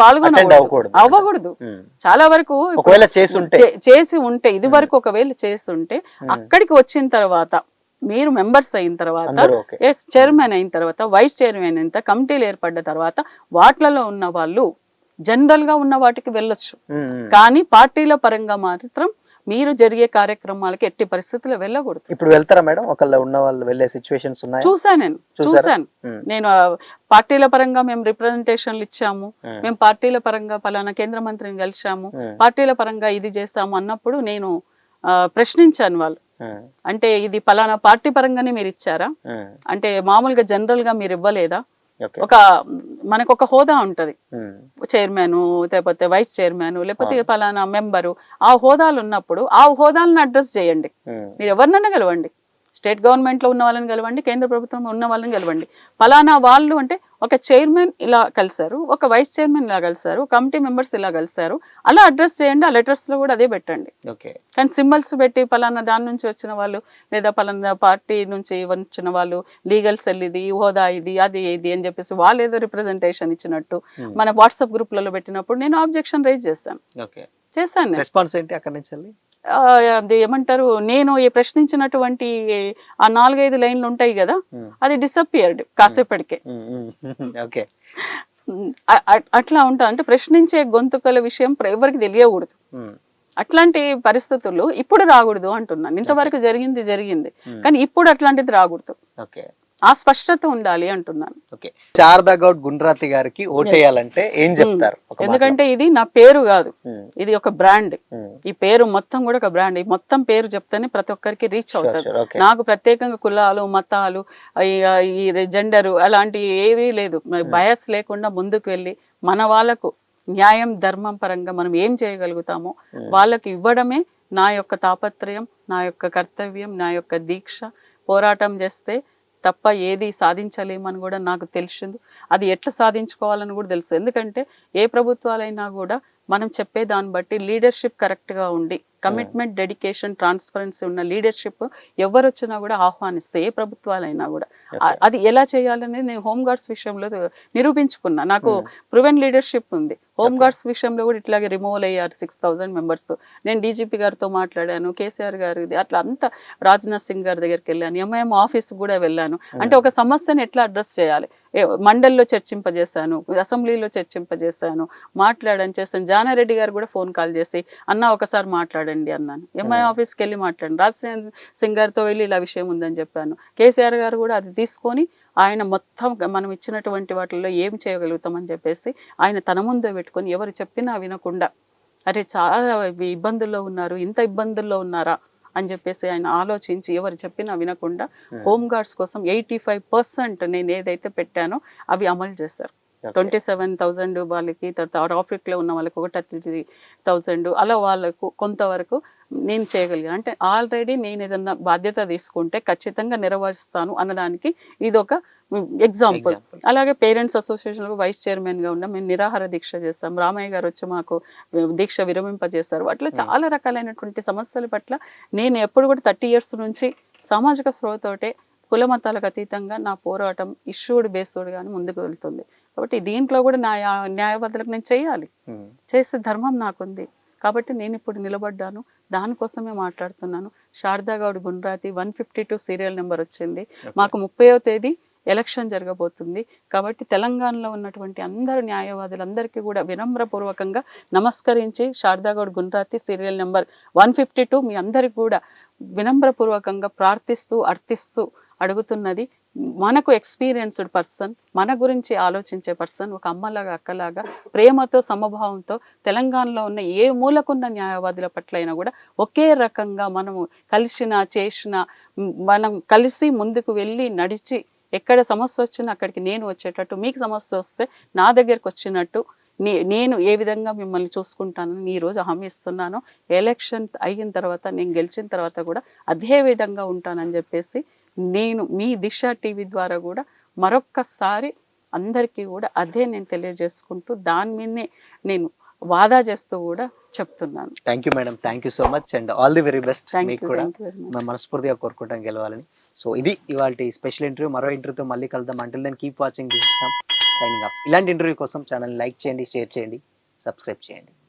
Speaker 1: అవ్వకూడదు. చాలా వరకు చేసి ఉంటే, ఇది వరకు ఒకవేళ చేస్తుంటే అక్కడికి వచ్చిన తర్వాత మీరు మెంబర్స్ అయిన తర్వాత, చైర్మన్ అయిన తర్వాత, వైస్ చైర్మన్ అయిన తర్వాత, కమిటీలు ఏర్పడ్డ తర్వాత వాటిలలో ఉన్న వాళ్ళు జనరల్ గా ఉన్న వాటికి వెళ్ళొచ్చు. కానీ పార్టీల పరంగా మాత్రం మీరు జరిగే కార్యక్రమాలకి ఎట్టి పరిస్థితుల్లో వెళ్ళకూడదు.
Speaker 2: ఇప్పుడు వెళ్తారా మేడం? ఒకళ్ళ ఉన్న వాళ్ళు వెళ్ళే సిచ్యువేషన్స్ ఉన్నాయి?
Speaker 1: చూసాను. నేను పార్టీల పరంగా మేము రిప్రజెంటేషన్లు ఇచ్చాము, మేము పార్టీల పరంగా పలానా కేంద్ర మంత్రిని కలిసాము, పార్టీల పరంగా ఇది చేస్తాము అన్నప్పుడు నేను ప్రశ్నించాను వాళ్ళు, అంటే ఇది పలానా పార్టీ పరంగానే మీరు ఇచ్చారా, అంటే మామూలుగా జనరల్ గా మీరు ఇవ్వలేదా? ఒక మనకు ఒక హోదా ఉంటది, చైర్మన్ లేకపోతే వైస్ చైర్మన్ లేకపోతే పలానా మెంబరు, ఆ హోదాలు ఉన్నప్పుడు ఆ హోదాలను అడ్రస్ చేయండి. మీరు ఎవరినైనా కలవండి, స్టేట్ గవర్నమెంట్ లో ఉన్న వాళ్ళని కలవండి, కేంద్ర ప్రభుత్వం ఉన్న వాళ్ళని కలవండి. పలానా వాళ్ళు అంటే ఒక చైర్మన్ ఇలా కలిసారు, ఒక వైస్ చైర్మన్ ఇలా కలిసారు, కమిటీ మెంబర్స్ ఇలా కలిసారు, అలా అడ్రస్ చేయండి. ఆ లెటర్స్ లో కూడా అదే పెట్టండి. కానీ సింబల్స్ పెట్టి పలానా దాని నుంచి వచ్చిన వాళ్ళు లేదా పలానా పార్టీ నుంచి వచ్చిన వాళ్ళు, లీగల్ సెల్ ఇది, హోదా ఇది, అది ఇది అని చెప్పేసి వాళ్ళు ఏదో రిప్రజెంటేషన్ ఇచ్చినట్టు మన వాట్సాప్ గ్రూప్లలో పెట్టినప్పుడు నేను ఆబ్జెక్షన్ రైజ్ చేశాను.
Speaker 2: రెస్పాన్స్ ఏంటి అక్కడి నుంచి?
Speaker 1: అది ఏమంటారు, నేను ఈ ప్రశ్నించినటువంటి ఆ 4-5 లైన్లు ఉంటాయి కదా, అది డిసప్పియర్డ్ కాసేపటికే. అట్లా ఉంటా, అంటే ప్రశ్నించే గొంతుకల విషయం ఎవరికి తెలియకూడదు. అట్లాంటి పరిస్థితులు ఇప్పుడు రాకూడదు అంటున్నాను. ఇంతవరకు జరిగింది, కానీ ఇప్పుడు అట్లాంటిది రాకూడదు. ఆ స్పష్టత ఉండాలి అంటున్నాను.
Speaker 2: శారదా గౌడ్ గుండ్రాతి గారికి ఓటేయాలంటే ఏం చెప్తారు?
Speaker 1: ఎందుకంటే ఇది నా పేరు కాదు, ఇది ఒక బ్రాండ్. ఈ పేరు మొత్తం కూడా ఒక బ్రాండ్. ఈ మొత్తం పేరు చెప్తేనే ప్రతి ఒక్కరికి రీచ్ అవుతుంది. నాకు ప్రత్యేకంగా కులాలు, మతాలు, ఈ జెండరు అలాంటి ఏవీ లేదు. బయాస్ లేకుండా ముందుకు వెళ్ళి మన వాళ్ళకు న్యాయం ధర్మం పరంగా మనం ఏం చేయగలుగుతామో వాళ్ళకి ఇవ్వడమే నా యొక్క తాపత్రయం, నా యొక్క కర్తవ్యం, నా యొక్క దీక్ష. పోరాటం చేస్తే తప్ప ఏది సాధించలేమని కూడా నాకు తెలిసింది. అది ఎట్లా సాధించుకోవాలని కూడా తెలుసు. ఎందుకంటే ఏ ప్రభుత్వాలైనా కూడా మనం చెప్పే దాన్ని బట్టి లీడర్షిప్ కరెక్ట్గా ఉండి, కమిట్మెంట్, డెడికేషన్, ట్రాన్స్పరెన్సీ ఉన్న లీడర్షిప్ ఎవరు వచ్చినా కూడా ఆహ్వానిస్తే, ఏ ప్రభుత్వాలైనా కూడా అది ఎలా చేయాలనేది నేను హోంగార్డ్స్ విషయంలో నిరూపించుకున్నా. నాకు ప్రూవెన్ లీడర్షిప్ ఉంది. హోంగార్డ్స్ విషయంలో కూడా ఇట్లాగే రిమూవల్ అయ్యారు 6,000 మెంబర్స్. నేను డీజీపీ గారితో మాట్లాడాను, కేసీఆర్ గారి అట్లా అంతా రాజ్నాథ్ సింగ్ గారి దగ్గరికి వెళ్ళాను, ఎంఐఎం ఆఫీస్ కూడా వెళ్ళాను. అంటే ఒక సమస్యను ఎట్లా అడ్రస్ చేయాలి, మండలిలో చర్చింపజేశాను, అసెంబ్లీలో చర్చింపజేశాను, మాట్లాడని చేస్తాను. జానారెడ్డి గారు కూడా ఫోన్ కాల్ చేసి అన్న ఒకసారి మాట్లాడండి అన్నాను. ఎంఐ ఆఫీస్కి వెళ్ళి మాట్లాడాను. రాజ్నాథ్ సింగ్ గారితో వెళ్ళి ఇలా విషయం ఉందని చెప్పాను. కేసీఆర్ గారు కూడా అది తీసుకొని ఆయన మొత్తం మనం ఇచ్చినటువంటి వాటిల్లో ఏం చేయగలుగుతామని చెప్పేసి ఆయన తన ముందు పెట్టుకొని ఎవరు చెప్పినా వినకుండా, అరే చాలా ఇబ్బందుల్లో ఉన్నారు, ఇంత ఇబ్బందుల్లో ఉన్నారా అని చెప్పేసి ఆయన ఆలోచించి ఎవరు చెప్పినా వినకుండా హోంగార్డ్స్ కోసం 85% నేను ఏదైతే పెట్టానో అవి అమలు చేశారు. 27,000 వాళ్ళకి, తర్వాత ఆఫ్రికాలో ఉన్న వాళ్ళకి ఒక 33,000, అలా వాళ్ళకు కొంతవరకు నేను చేయగలిగాను. అంటే ఆల్రెడీ నేను ఏదన్నా బాధ్యత తీసుకుంటే ఖచ్చితంగా నెరవేరుస్తాను అన్నదానికి ఇది ఒక ఎగ్జాంపుల్. అలాగే పేరెంట్స్ అసోసియేషన్ వైస్ చైర్మన్ గా ఉన్నా మేము నిరాహార దీక్ష చేస్తాం. రామయ్య గారు వచ్చి మాకు దీక్ష విరమింపజేస్తారు. అట్లా చాలా రకాలైనటువంటి సమస్యల పట్ల నేను ఎప్పుడు కూడా 30 years నుంచి సామాజిక స్పృహతోటే కుల మతాలకు అతీతంగా నా పోరాటం ఇష్యూడ్ బేస్డ్గానే ముందుకు వెళ్తుంది. కాబట్టి దీంట్లో కూడా నా న్యాయవాదులకు నేను చేయాలి, చేసే ధర్మం నాకుంది. కాబట్టి నేను ఇప్పుడు నిలబడ్డాను, దానికోసమే మాట్లాడుతున్నాను. శారదా గౌడ్ గుండ్రాతి 152 సీరియల్ నెంబర్ వచ్చింది. మాకు 30వ తేదీ ఎలక్షన్ జరగబోతుంది. కాబట్టి తెలంగాణలో ఉన్నటువంటి అందరు న్యాయవాదులందరికీ కూడా వినమ్రపూర్వకంగా నమస్కరించి శారదా గౌడ్ గుండ్రాతి సీరియల్ నెంబర్ 152 మీ అందరికి కూడా వినమ్రపూర్వకంగా ప్రార్థిస్తూ అర్థిస్తూ అడుగుతున్నది. మనకు ఎక్స్పీరియన్స్డ్ పర్సన్, మన గురించి ఆలోచించే పర్సన్, ఒక అమ్మలాగా అక్కలాగా ప్రేమతో సమభావంతో తెలంగాణలో ఉన్న ఏ మూలకున్న న్యాయవాదుల పట్ల అయినా కూడా ఒకే రకంగా మనము కలిసిన చేసిన, మనం కలిసి ముందుకు వెళ్ళి నడిచి ఎక్కడ సమస్య వచ్చినా అక్కడికి నేను వచ్చేటట్టు, మీకు సమస్య వస్తే నా దగ్గరికి వచ్చినట్టు నేను ఏ విధంగా మిమ్మల్ని చూసుకుంటానని ఈరోజు హామీ ఇస్తున్నాను. ఎలక్షన్ అయిన తర్వాత, నేను గెలిచిన తర్వాత కూడా అదే విధంగా ఉంటానని చెప్పేసి నేను మీ దిశ టీవీ ద్వారా కూడా మరొక్కసారి అందరికీ కూడా అదే నేను తెలియజేసుకుంటూ దాని మీదనే నేను వాదా చేస్తూ కూడా చెప్తున్నాను.
Speaker 2: Thank you madam, thank you so much and all the very best. మీకు కూడా
Speaker 1: థ్యాంక్ యూ వెరీ మచ్.
Speaker 2: మేము మనస్ఫూర్తిగా కోరుకుంటాం గెలవాలని. సో ఇది ఇవాళ స్పెషల్ ఇంటర్వ్యూ. మరో ఇంటర్వ్యూతో మళ్ళీ కలుద్దాం. Until then keep watching this signing off. ఇలాంటి ఇంటర్వ్యూ కోసం ఛానల్ లైక్ చేయండి, షేర్ చేయండి, సబ్స్క్రైబ్ చేయండి.